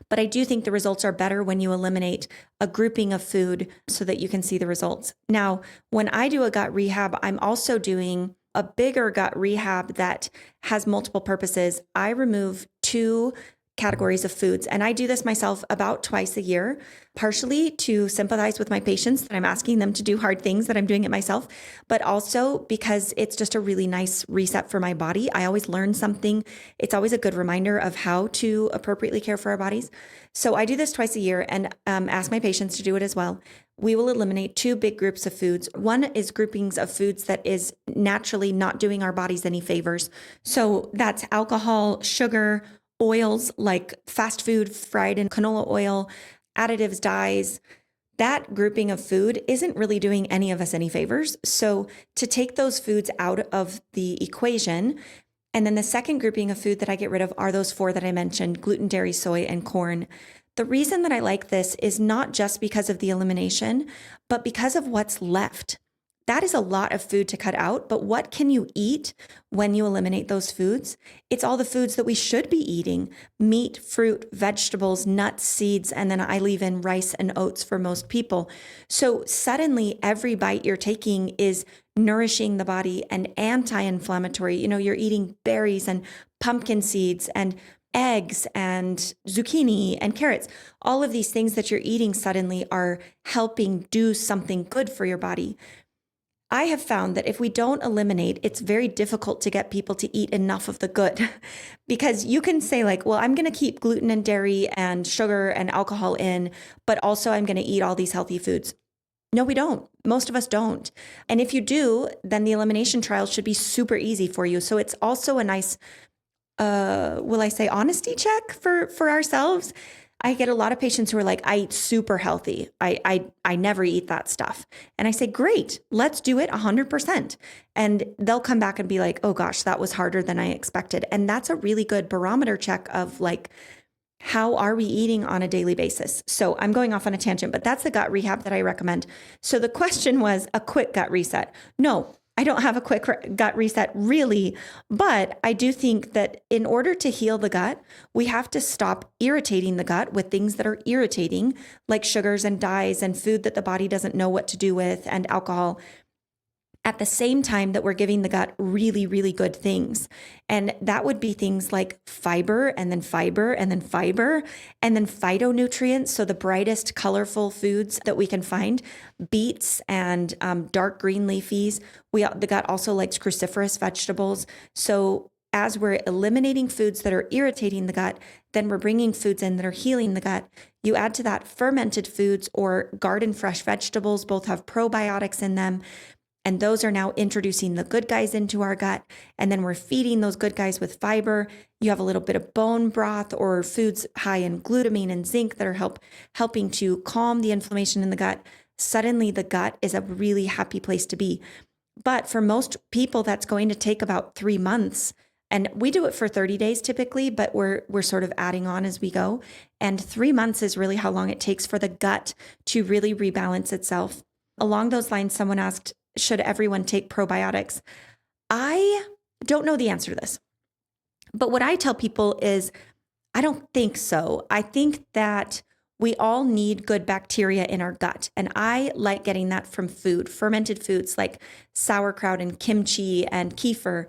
But I do think the results are better when you eliminate a grouping of food so that you can see the results. Now, when I do a gut rehab, I'm also doing a bigger gut rehab that has multiple purposes. I remove 2 categories of foods. And I do this myself about twice a year, partially to sympathize with my patients that I'm asking them to do hard things, that I'm doing it myself, but also because it's just a really nice reset for my body. I always learn something. It's always a good reminder of how to appropriately care for our bodies. So I do this twice a year and ask my patients to do it as well. We will eliminate 2 big groups of foods. One is groupings of foods that is naturally not doing our bodies any favors. So that's alcohol, sugar, oils like fast food, fried and canola oil, additives, dyes. That grouping of food isn't really doing any of us any favors. So to take those foods out of the equation, and then the second grouping of food that I get rid of are those 4 that I mentioned: gluten, dairy, soy, and corn. The reason that I like this is not just because of the elimination, but because of what's left. That is a lot of food to cut out, but what can you eat when you eliminate those foods? It's all the foods that we should be eating: meat, fruit, vegetables, nuts, seeds, and then I leave in rice and oats for most people. So suddenly every bite you're taking is nourishing the body and anti-inflammatory. You're eating berries and pumpkin seeds and eggs and zucchini and carrots. All of these things that you're eating suddenly are helping do something good for your body. I have found that if we don't eliminate, it's very difficult to get people to eat enough of the good because you can say like, well, I'm going to keep gluten and dairy and sugar and alcohol in, but also I'm going to eat all these healthy foods. No, we don't. Most of us don't. And if you do, then the elimination trial should be super easy for you. So it's also a nice, will I say, honesty check for ourselves. I get a lot of patients who are like, I eat super healthy. I never eat that stuff. And I say, great, let's do it 100%. And they'll come back and be like, oh gosh, that was harder than I expected. And that's a really good barometer check of like, how are we eating on a daily basis? So I'm going off on a tangent, but that's the gut rehab that I recommend. So the question was a quick gut reset. No, I don't have a quick gut reset really, but I do think that in order to heal the gut, we have to stop irritating the gut with things that are irritating, like sugars and dyes and food that the body doesn't know what to do with, and alcohol, at the same time that we're giving the gut really, really good things. And that would be things like fiber and then fiber and then fiber and then phytonutrients. So the brightest, colorful foods that we can find: beets and dark green leafies. The gut also likes cruciferous vegetables. So as we're eliminating foods that are irritating the gut, then we're bringing foods in that are healing the gut. You add to that fermented foods or garden fresh vegetables, both have probiotics in them. And those are now introducing the good guys into our gut. And then we're feeding those good guys with fiber. You have a little bit of bone broth or foods high in glutamine and zinc that are helping to calm the inflammation in the gut. Suddenly the gut is a really happy place to be. But for most people, that's going to take about 3 months. And we do it for 30 days typically, but we're sort of adding on as we go. And 3 months is really how long it takes for the gut to really rebalance itself. Along those lines, someone asked, should everyone take probiotics? I don't know the answer to this. But what I tell people is, I don't think so. I think that we all need good bacteria in our gut. And I like getting that from food, fermented foods like sauerkraut and kimchi and kefir.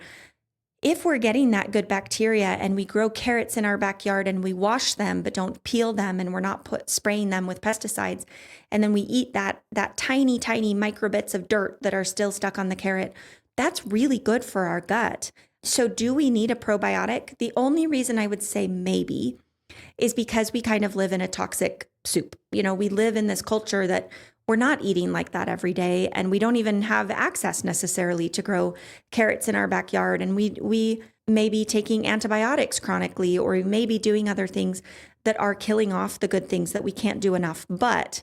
If we're getting that good bacteria and we grow carrots in our backyard and we wash them but don't peel them and we're not spraying them with pesticides, and then we eat that tiny, tiny micro bits of dirt that are still stuck on the carrot, that's really good for our gut. So do we need a probiotic? The only reason I would say maybe is because we kind of live in a toxic soup. We live in this culture that we're not eating like that every day, and we don't even have access necessarily to grow carrots in our backyard. And we may be taking antibiotics chronically, or we may be doing other things that are killing off the good things that we can't do enough. But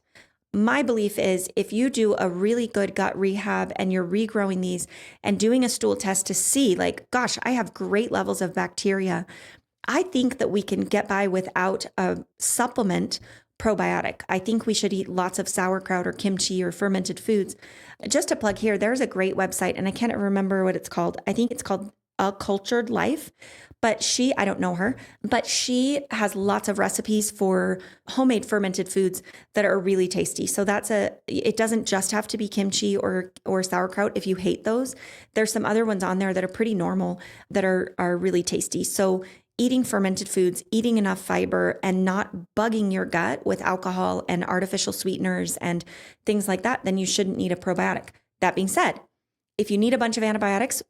my belief is if you do a really good gut rehab and you're regrowing these and doing a stool test to see like, gosh, I have great levels of bacteria, I think that we can get by without a supplement probiotic. I think we should eat lots of sauerkraut or kimchi or fermented foods. Just to plug here, there's a great website and I can't remember what it's called. I think it's called A Cultured Life, but I don't know her, but she has lots of recipes for homemade fermented foods that are really tasty. So it doesn't just have to be kimchi or sauerkraut. If you hate those, there's some other ones on there that are pretty normal that are really tasty. So eating fermented foods, eating enough fiber, and not bugging your gut with alcohol and artificial sweeteners and things like that, then you shouldn't need a probiotic. That being said, if you need a bunch of antibiotics,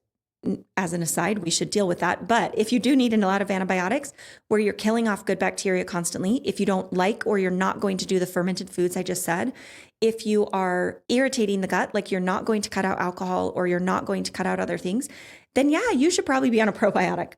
as an aside, we should deal with that. But if you do need a lot of antibiotics where you're killing off good bacteria constantly, if you don't like or you're not going to do the fermented foods I just said, if you are irritating the gut, like you're not going to cut out alcohol or you're not going to cut out other things, then yeah, you should probably be on a probiotic.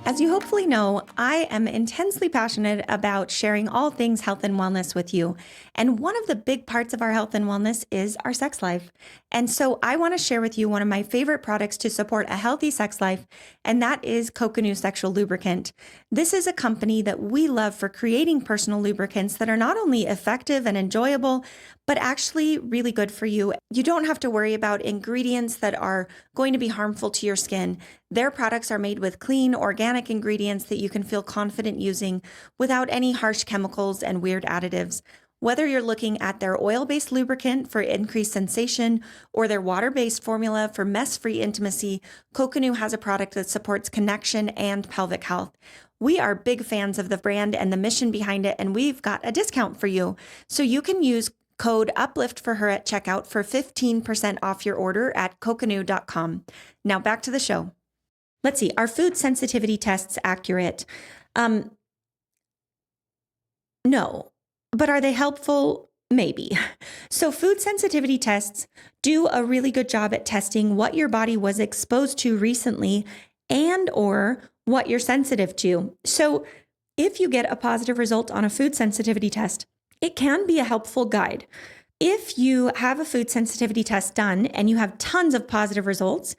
As you hopefully know, I am intensely passionate about sharing all things health and wellness with you. And one of the big parts of our health and wellness is our sex life. And so I want to share with you one of my favorite products to support a healthy sex life, and that is Coconut Sexual Lubricant. This is a company that we love for creating personal lubricants that are not only effective and enjoyable, but actually really good for you. You don't have to worry about ingredients that are going to be harmful to your skin. Their products are made with clean, organic ingredients that you can feel confident using without any harsh chemicals and weird additives. Whether you're looking at their oil-based lubricant for increased sensation or their water-based formula for mess-free intimacy, Coconut has a product that supports connection and pelvic health. We are big fans of the brand and the mission behind it, and we've got a discount for you. So you can use code UPLIFT for her at checkout for 15% off your order at coconut.com. Now back to the show. Let's see, are food sensitivity tests accurate? No, but are they helpful? Maybe. So food sensitivity tests do a really good job at testing what your body was exposed to recently and or what you're sensitive to. So if you get a positive result on a food sensitivity test, it can be a helpful guide. If you have a food sensitivity test done and you have tons of positive results,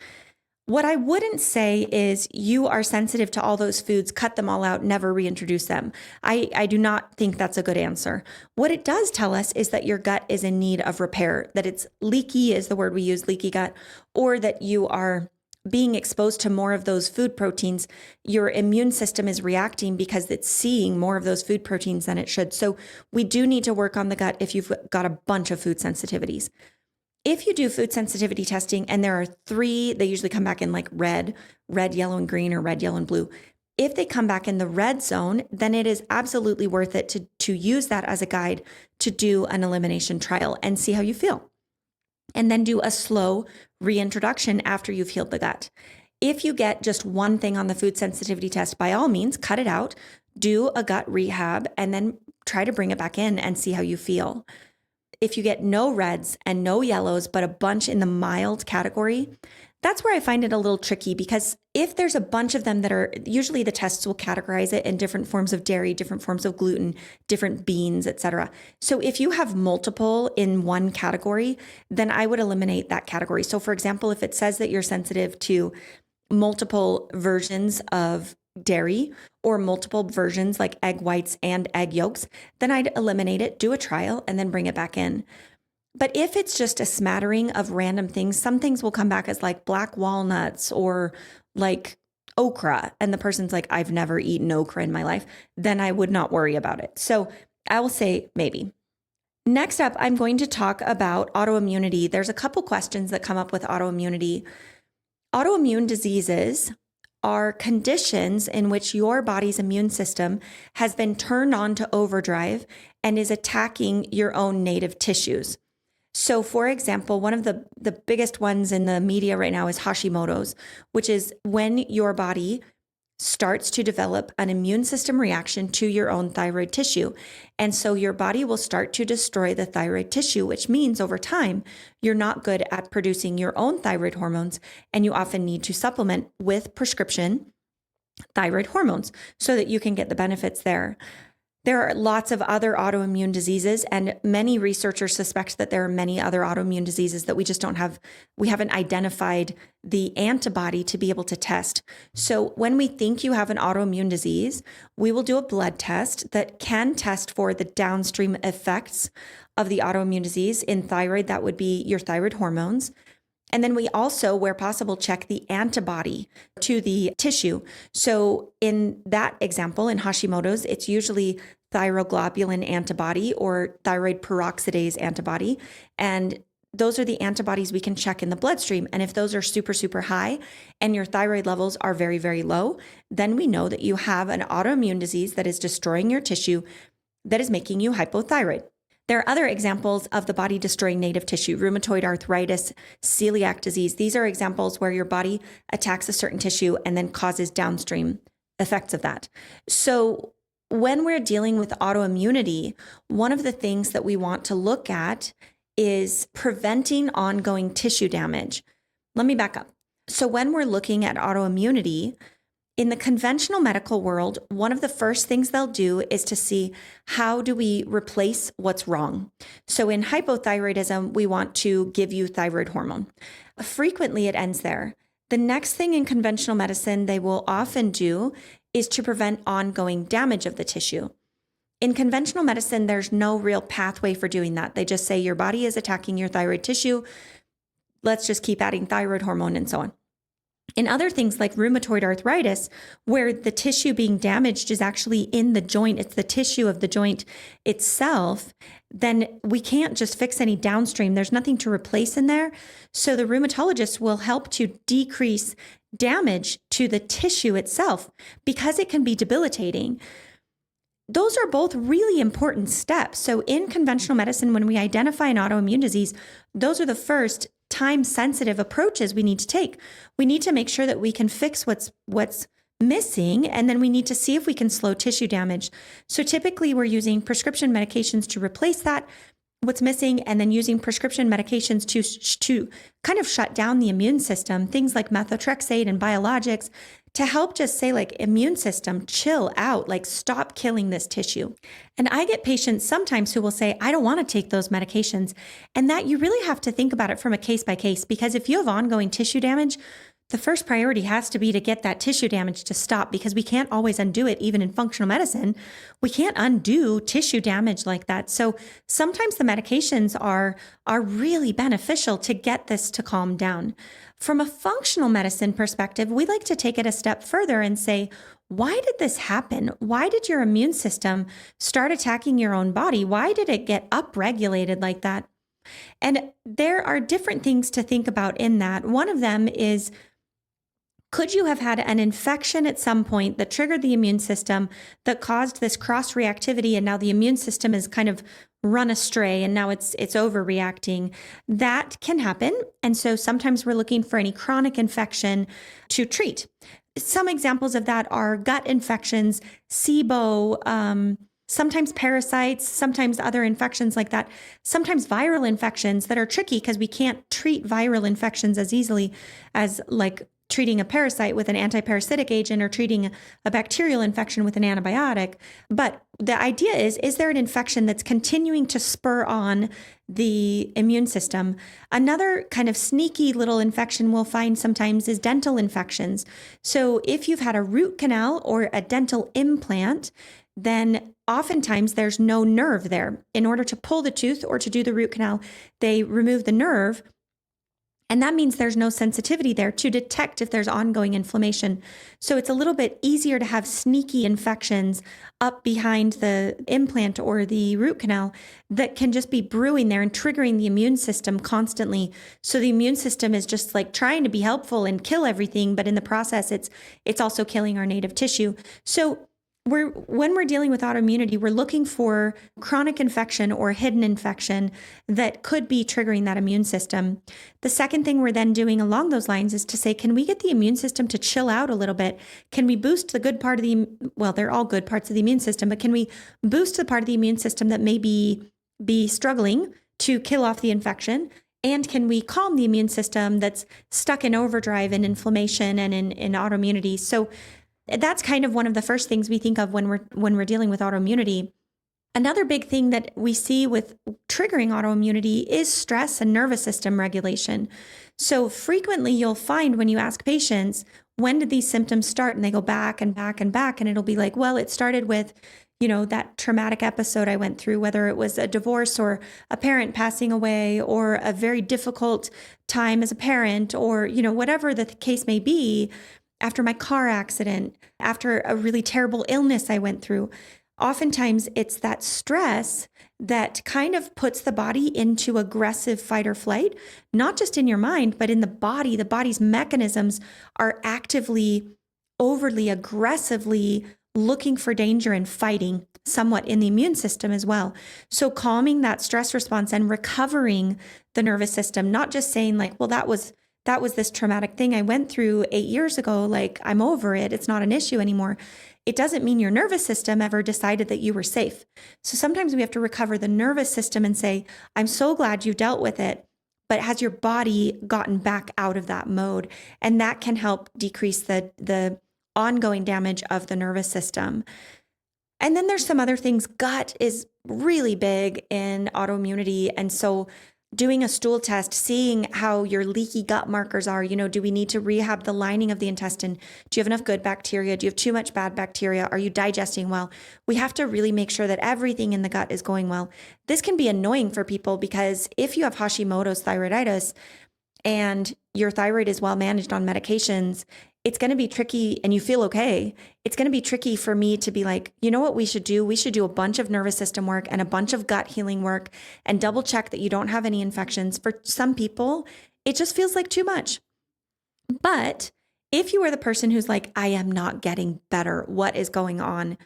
what I wouldn't say is you are sensitive to all those foods, cut them all out, never reintroduce them. I do not think that's a good answer. What it does tell us is that your gut is in need of repair, that it's leaky is the word we use, leaky gut, or that you are being exposed to more of those food proteins. Your immune system is reacting because it's seeing more of those food proteins than it should. So we do need to work on the gut if you've got a bunch of food sensitivities. If you do food sensitivity testing and there are 3, they usually come back in like red, yellow, and green, or red, yellow, and blue. If they come back in the red zone, then it is absolutely worth it to use that as a guide to do an elimination trial and see how you feel. And then do a slow reintroduction after you've healed the gut. If you get just one thing on the food sensitivity test, by all means, cut it out, do a gut rehab, and then try to bring it back in and see how you feel. if you get no reds and no yellows, but a bunch in the mild category, that's where I find it a little tricky, because if there's a bunch of them that are, usually the tests will categorize it in different forms of dairy, different forms of gluten, different beans, etc. So if you have multiple in one category, then I would eliminate that category. So for example, if it says that you're sensitive to multiple versions of dairy or multiple versions like egg whites and egg yolks, then I'd eliminate it, do a trial, and then bring it back in. But if it's just a smattering of random things, some things will come back as like black walnuts or like okra, and the person's like, I've never eaten okra in my life, then I would not worry about it. So I will say maybe. Next up, I'm going to talk about autoimmunity. There's a couple questions that come up with autoimmunity. Autoimmune diseases are conditions in which your body's immune system has been turned on to overdrive and is attacking your own native tissues. So for example, one of the biggest ones in the media right now is Hashimoto's, which is when your body starts to develop an immune system reaction to your own thyroid tissue. And so your body will start to destroy the thyroid tissue, which means over time, you're not good at producing your own thyroid hormones, and you often need to supplement with prescription thyroid hormones so that you can get the benefits there. There are lots of other autoimmune diseases, and many researchers suspect that there are many other autoimmune diseases that we haven't identified the antibody to be able to test. So when we think you have an autoimmune disease, we will do a blood test that can test for the downstream effects of the autoimmune disease. In thyroid, that would be your thyroid hormones. And then we also, where possible, check the antibody to the tissue. So in that example, in Hashimoto's, it's usually thyroglobulin antibody or thyroid peroxidase antibody. And those are the antibodies we can check in the bloodstream. And if those are super, super high and your thyroid levels are very, very low, then we know that you have an autoimmune disease that is destroying your tissue, that is making you hypothyroid. There are other examples of the body destroying native tissue: rheumatoid arthritis, celiac disease. These are examples where your body attacks a certain tissue and then causes downstream effects of that. So when we're dealing with autoimmunity, one of the things that we want to look at is preventing ongoing tissue damage. Let me back up. So when we're looking at autoimmunity, in the conventional medical world, one of the first things they'll do is to see, how do we replace what's wrong? So in hypothyroidism, we want to give you thyroid hormone. Frequently, it ends there. The next thing in conventional medicine they will often do is to prevent ongoing damage of the tissue. In conventional medicine, there's no real pathway for doing that. They just say your body is attacking your thyroid tissue. Let's just keep adding thyroid hormone and so on. In other things like rheumatoid arthritis, where the tissue being damaged is actually in the joint, it's the tissue of the joint itself, then we can't just fix any downstream. There's nothing to replace in there. So the rheumatologist will help to decrease damage to the tissue itself because it can be debilitating. Those are both really important steps. So in conventional medicine, when we identify an autoimmune disease, those are the first time-sensitive approaches we need to take. We need to make sure that we can fix what's missing, and then we need to see if we can slow tissue damage. So typically we're using prescription medications to replace that, what's missing, and then using prescription medications to kind of shut down the immune system, things like methotrexate and biologics, to help just say, like, immune system, chill out, like stop killing this tissue. And I get patients sometimes who will say, I don't want to take those medications. And that you really have to think about it from a case by case, because if you have ongoing tissue damage, the first priority has to be to get that tissue damage to stop, because we can't always undo it. Even in functional medicine, we can't undo tissue damage like that. So sometimes the medications are really beneficial to get this to calm down. From a functional medicine perspective, we like to take it a step further and say, why did this happen? Why did your immune system start attacking your own body? Why did it get upregulated like that? And there are different things to think about in that. One of them is, could you have had an infection at some point that triggered the immune system that caused this cross-reactivity, and now the immune system is kind of run astray and now it's overreacting? That can happen. And so sometimes we're looking for any chronic infection to treat. Some examples of that are gut infections, SIBO, sometimes parasites, sometimes other infections like that, sometimes viral infections that are tricky because we can't treat viral infections as easily as like treating a parasite with an antiparasitic agent or treating a bacterial infection with an antibiotic. But the idea is there an infection that's continuing to spur on the immune system? Another kind of sneaky little infection we'll find sometimes is dental infections. So if you've had a root canal or a dental implant, then oftentimes there's no nerve there. In order to pull the tooth or to do the root canal, they remove the nerve. And that means there's no sensitivity there to detect if there's ongoing inflammation. So it's a little bit easier to have sneaky infections up behind the implant or the root canal that can just be brewing there and triggering the immune system constantly. So the immune system is just like trying to be helpful and kill everything, but in the process, it's also killing our native tissue. So when we're dealing with autoimmunity, we're looking for chronic infection or hidden infection that could be triggering that immune system. The second thing we're then doing along those lines is to say, can we get the immune system to chill out a little bit? Can we boost the good part of well, they're all good parts of the immune system, but can we boost the part of the immune system that may be struggling to kill off the infection? And can we calm the immune system that's stuck in overdrive and inflammation and in autoimmunity? So that's kind of one of the first things we think of when we're dealing with autoimmunity. Another big thing that we see with triggering autoimmunity is stress and nervous system regulation. So frequently you'll find when you ask patients, when did these symptoms start? And they go back and back and back. And it'll be like, well, it started with, that traumatic episode I went through, whether it was a divorce or a parent passing away or a very difficult time as a parent or, whatever the case may be. After my car accident, after a really terrible illness I went through, oftentimes it's that stress that kind of puts the body into aggressive fight or flight, not just in your mind, but in the body. The body's mechanisms are actively, overly, aggressively looking for danger and fighting somewhat in the immune system as well. So calming that stress response and recovering the nervous system, not just saying like, well, that was this traumatic thing I went through 8 years ago. Like, I'm over it. It's not an issue anymore. It doesn't mean your nervous system ever decided that you were safe. So sometimes we have to recover the nervous system and say, I'm so glad you dealt with it, but has your body gotten back out of that mode? And that can help decrease the ongoing damage of the nervous system. And then there's some other things. Gut is really big in autoimmunity. And so doing a stool test, seeing how your leaky gut markers are, do we need to rehab the lining of the intestine? Do you have enough good bacteria? Do you have too much bad bacteria? Are you digesting well? We have to really make sure that everything in the gut is going well. This can be annoying for people because if you have Hashimoto's thyroiditis and your thyroid is well managed on medications, it's going to be tricky and you feel okay. It's going to be tricky for me to be like, you know what we should do? We should do a bunch of nervous system work and a bunch of gut healing work and double check that you don't have any infections. For some people, it just feels like too much. But if you are the person who's like, I am not getting better, what is going on?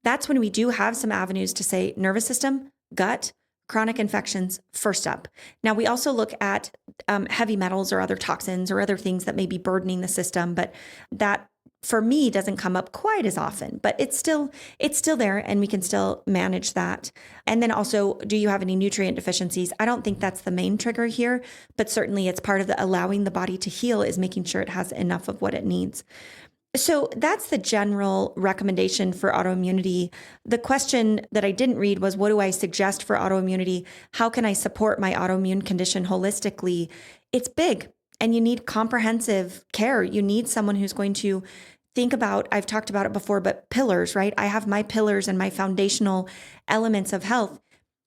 That's when we do have some avenues to say nervous system, gut, chronic infections first up. Now, we also look at heavy metals or other toxins or other things that may be burdening the system, but that for me doesn't come up quite as often, but it's still there and we can still manage that. And then also, do you have any nutrient deficiencies? I don't think that's the main trigger here, but certainly it's part of the allowing the body to heal is making sure it has enough of what it needs. So that's the general recommendation for autoimmunity. The question that I didn't read was, what do I suggest for autoimmunity? How can I support my autoimmune condition holistically? It's big and you need comprehensive care. You need someone who's going to think about, I've talked about it before, but pillars, right? I have my pillars and my foundational elements of health.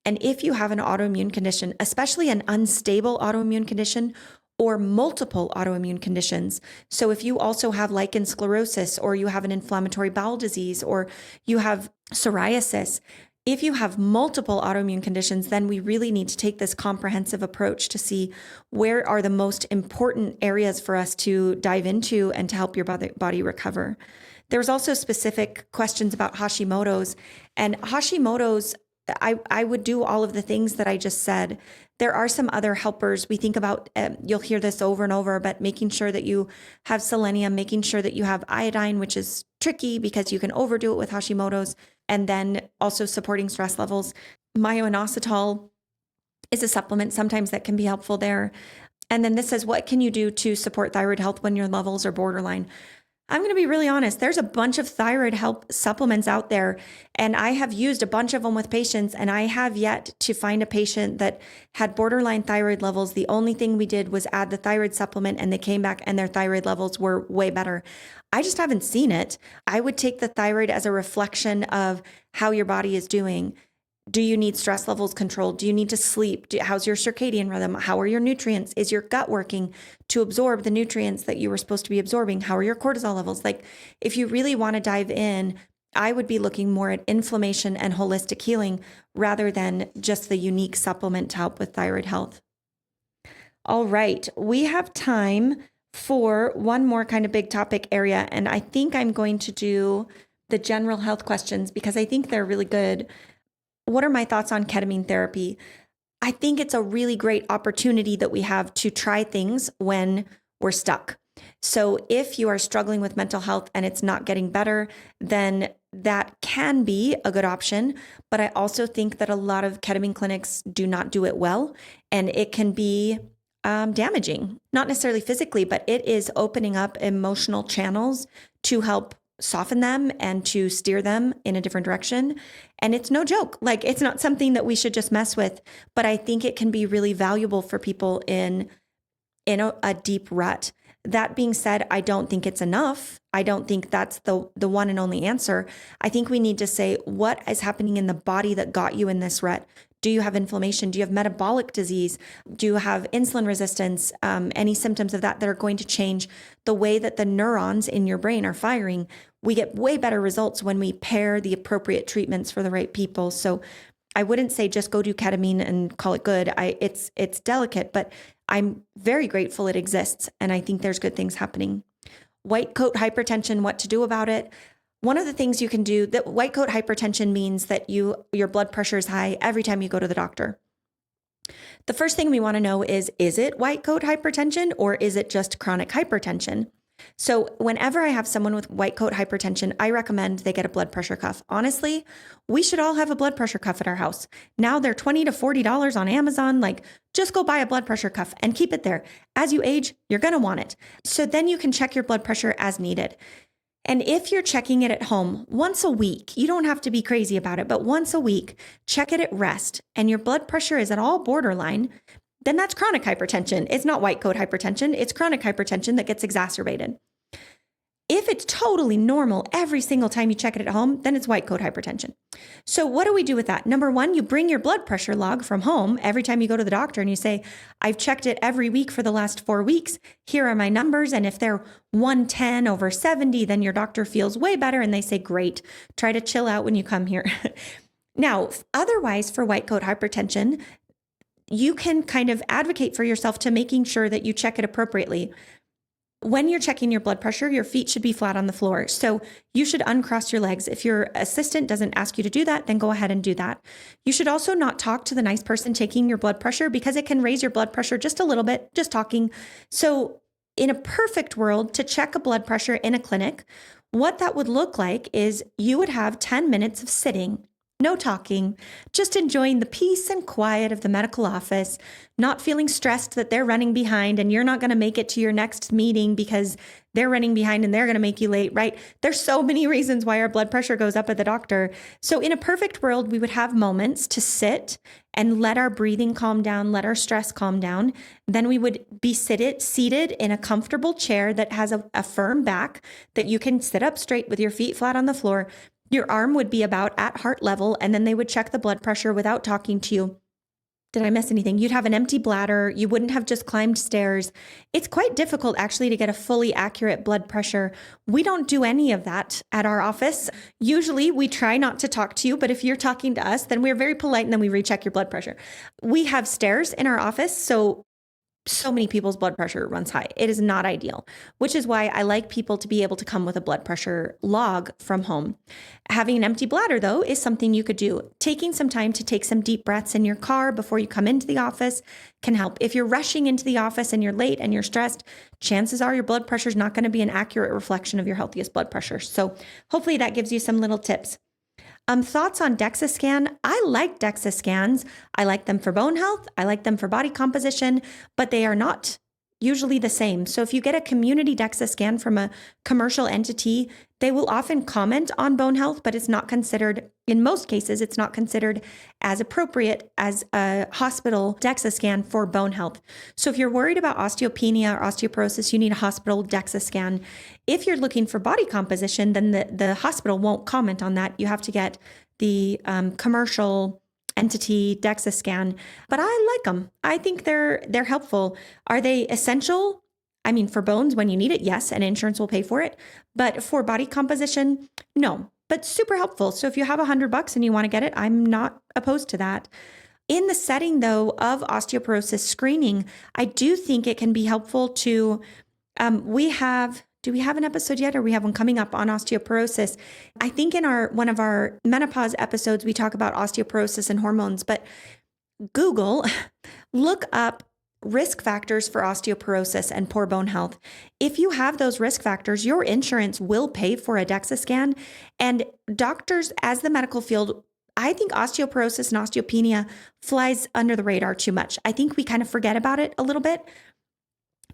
And if you have an autoimmune condition, especially an unstable autoimmune condition, or multiple autoimmune conditions. So if you also have lichen sclerosis, or you have an inflammatory bowel disease, or you have psoriasis, if you have multiple autoimmune conditions, then we really need to take this comprehensive approach to see where are the most important areas for us to dive into and to help your body recover. There's also specific questions about Hashimoto's, and Hashimoto's I would do all of the things that I just said. There are some other helpers. We think about, you'll hear this over and over, but making sure that you have selenium, making sure that you have iodine, which is tricky because you can overdo it with Hashimoto's, and then also supporting stress levels. Myo-inositol is a supplement sometimes that can be helpful there. And then this says, what can you do to support thyroid health when your levels are borderline? I'm going to be really honest. There's a bunch of thyroid help supplements out there, and I have used a bunch of them with patients, and I have yet to find a patient that had borderline thyroid levels. The only thing we did was add the thyroid supplement, and they came back and their thyroid levels were way better. I just haven't seen it. I would take the thyroid as a reflection of how your body is doing. Do you need stress levels controlled? Do you need to sleep? How's your circadian rhythm? How are your nutrients? Is your gut working to absorb the nutrients that you were supposed to be absorbing? How are your cortisol levels? Like, if you really want to dive in, I would be looking more at inflammation and holistic healing rather than just the unique supplement to help with thyroid health. All right, we have time for one more kind of big topic area, and I think I'm going to do the general health questions because I think they're really good. What are my thoughts on ketamine therapy? I think it's a really great opportunity that we have to try things when we're stuck. So if you are struggling with mental health and it's not getting better, then that can be a good option. But I also think that a lot of ketamine clinics do not do it well, and it can be damaging, not necessarily physically, but it is opening up emotional channels to help soften them and to steer them in a different direction. And it's no joke. Like, it's not something that we should just mess with, but I think it can be really valuable for people in a deep rut. That being said, I don't think it's enough. I don't think that's the one and only answer. I think we need to say, what is happening in the body that got you in this rut? Do you have inflammation? Do you have metabolic disease? Do you have insulin resistance? Any symptoms of that are going to change the way that the neurons in your brain are firing? We get way better results when we pair the appropriate treatments for the right people. So I wouldn't say just go do ketamine and call it good. It's delicate, but I'm very grateful it exists, and I think there's good things happening. White coat hypertension, what to do about it? One of the things you can do, that white coat hypertension means that your blood pressure is high every time you go to the doctor. The first thing we want to know is it white coat hypertension or is it just chronic hypertension? So whenever I have someone with white coat hypertension, I recommend they get a blood pressure cuff. Honestly, we should all have a blood pressure cuff at our house. Now they're $20 to $40 on Amazon. Like, just go buy a blood pressure cuff and keep it there. As you age, you're going to want it. So then you can check your blood pressure as needed. And if you're checking it at home once a week, you don't have to be crazy about it, but once a week, check it at rest, and your blood pressure is at all borderline, then that's chronic hypertension. It's not white coat hypertension. It's chronic hypertension that gets exacerbated. If it's totally normal every single time you check it at home, then it's white coat hypertension. So what do we do with that? Number one, you bring your blood pressure log from home every time you go to the doctor and you say, I've checked it every week for the last 4 weeks. Here are my numbers. And if they're 110/70, then your doctor feels way better and they say, great, try to chill out when you come here. Now, otherwise for white coat hypertension, you can kind of advocate for yourself to making sure that you check it appropriately. When you're checking your blood pressure, your feet should be flat on the floor. So you should uncross your legs. If your assistant doesn't ask you to do that, then go ahead and do that. You should also not talk to the nice person taking your blood pressure because it can raise your blood pressure just a little bit, just talking. So in a perfect world, to check a blood pressure in a clinic, what that would look like is you would have 10 minutes of sitting, no talking, just enjoying the peace and quiet of the medical office, not feeling stressed that they're running behind and you're not going to make it to your next meeting because they're running behind and they're going to make you late, right? There's so many reasons why our blood pressure goes up at the doctor. So in a perfect world, we would have moments to sit and let our breathing calm down, let our stress calm down. Then we would be seated in a comfortable chair that has a firm back that you can sit up straight with your feet flat on the floor. Your arm would be about at heart level, and then they would check the blood pressure without talking to you. Did I miss anything? You'd have an empty bladder. You wouldn't have just climbed stairs. It's quite difficult actually to get a fully accurate blood pressure. We don't do any of that at our office. Usually we try not to talk to you, but if you're talking to us, then we're very polite and then we recheck your blood pressure. We have stairs in our office, so so many people's blood pressure runs high. It is not ideal, which is why I like people to be able to come with a blood pressure log from home. Having an empty bladder, though, is something you could do. Taking some time to take some deep breaths in your car before you come into the office can help. If you're rushing into the office and you're late and you're stressed, chances are your blood pressure is not going to be an accurate reflection of your healthiest blood pressure. So hopefully that gives you some little tips. Thoughts on DEXA scan? I like DEXA scans. I like them for bone health. I like them for body composition, but they are not usually the same. So if you get a community DEXA scan from a commercial entity, they will often comment on bone health, but it's not considered, in most cases, it's not considered as appropriate as a hospital DEXA scan for bone health. So if you're worried about osteopenia or osteoporosis, you need a hospital DEXA scan. If you're looking for body composition, then the hospital won't comment on that. You have to get the commercial entity DEXA scan, but I like them. I think they're helpful. Are they essential? I mean, for bones when you need it, yes, and insurance will pay for it. But for body composition, no, but super helpful. So if you have $100 and you want to get it, I'm not opposed to that. In the setting though of osteoporosis screening, I do think it can be helpful to, do we have an episode yet, or we have one coming up on osteoporosis? I think in one of our menopause episodes, we talk about osteoporosis and hormones, but look up risk factors for osteoporosis and poor bone health. If you have those risk factors, your insurance will pay for a DEXA scan. And doctors, as the medical field, I think osteoporosis and osteopenia flies under the radar too much. I think we kind of forget about it a little bit,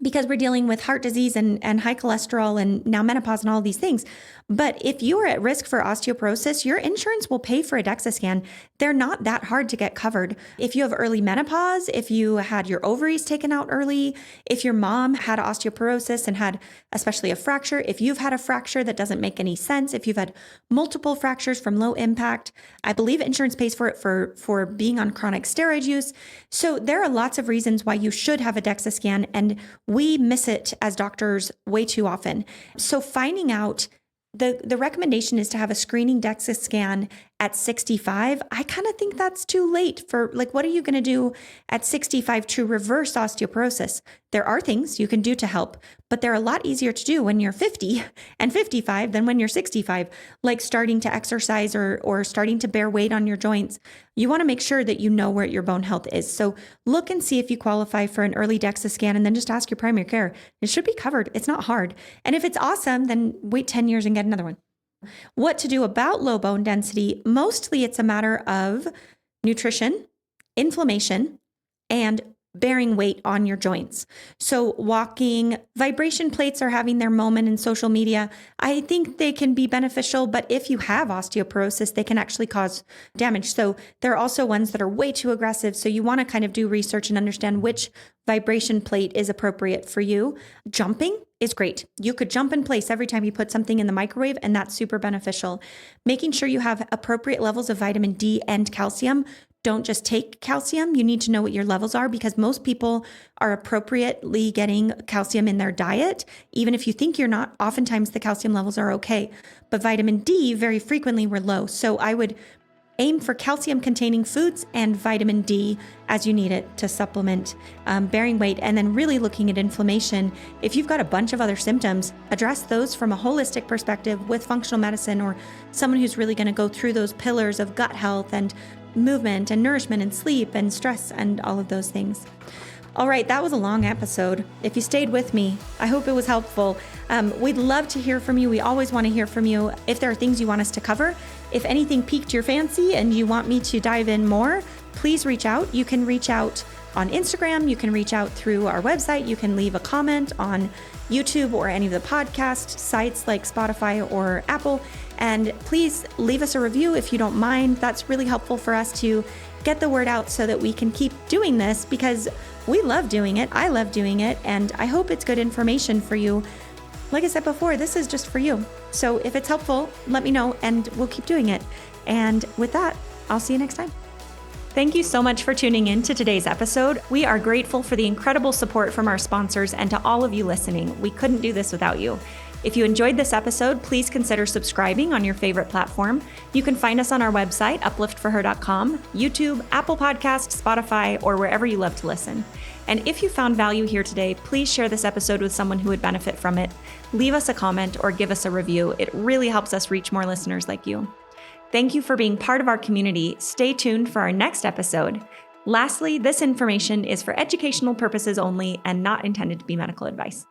because we're dealing with heart disease and high cholesterol and now menopause and all these things. But if you are at risk for osteoporosis, your insurance will pay for a DEXA scan. They're not that hard to get covered. If you have early menopause, if you had your ovaries taken out early, if your mom had osteoporosis and had especially a fracture, if you've had a fracture that doesn't make any sense, if you've had multiple fractures from low impact, I believe insurance pays for it for being on chronic steroid use. So there are lots of reasons why you should have a DEXA scan, and we miss it as doctors way too often. So finding out, the recommendation is to have a screening DEXA scan at 65. I kind of think that's too late for, like, what are you going to do at 65 to reverse osteoporosis? There are things you can do to help, but they're a lot easier to do when you're 50 and 55 than when you're 65, like starting to exercise or starting to bear weight on your joints. You want to make sure that you know where your bone health is. So look and see if you qualify for an early DEXA scan, and then just ask your primary care. It should be covered. It's not hard. And if it's awesome, then wait 10 years and get another one. What to do about low bone density? Mostly it's a matter of nutrition, inflammation, and bearing weight on your joints. So walking, vibration plates are having their moment in social media. I think they can be beneficial, but if you have osteoporosis, they can actually cause damage. So there are also ones that are way too aggressive. So you want to kind of do research and understand which vibration plate is appropriate for you. Jumping is great. You could jump in place every time you put something in the microwave, and that's super beneficial. Making sure you have appropriate levels of vitamin D and calcium. Don't just take calcium. You need to know what your levels are, because most people are appropriately getting calcium in their diet. Even if you think you're not, oftentimes the calcium levels are okay. But vitamin D, very frequently, were low. So I would aim for calcium-containing foods and vitamin D as you need it to supplement bearing weight, and then really looking at inflammation. If you've got a bunch of other symptoms, address those from a holistic perspective with functional medicine, or someone who's really going to go through those pillars of gut health and movement and nourishment and sleep and stress and all of those things. All right, that was a long episode. If you stayed with me, I hope it was helpful. We'd love to hear from you. We always want to hear from you. If there are things you want us to cover, if anything piqued your fancy and you want me to dive in more, please reach out. You can reach out on Instagram. You can reach out through our website. You can leave a comment on YouTube or any of the podcast sites like Spotify or Apple. And please leave us a review if you don't mind. That's really helpful for us to get the word out so that we can keep doing this, because we love doing it. I love doing it. And I hope it's good information for you. Like I said before, this is just for you. So if it's helpful, let me know and we'll keep doing it. And with that, I'll see you next time. Thank you so much for tuning in to today's episode. We are grateful for the incredible support from our sponsors and to all of you listening. We couldn't do this without you. If you enjoyed this episode, please consider subscribing on your favorite platform. You can find us on our website, upliftforher.com, YouTube, Apple Podcasts, Spotify, or wherever you love to listen. And if you found value here today, please share this episode with someone who would benefit from it. Leave us a comment or give us a review. It really helps us reach more listeners like you. Thank you for being part of our community. Stay tuned for our next episode. Lastly, this information is for educational purposes only and not intended to be medical advice.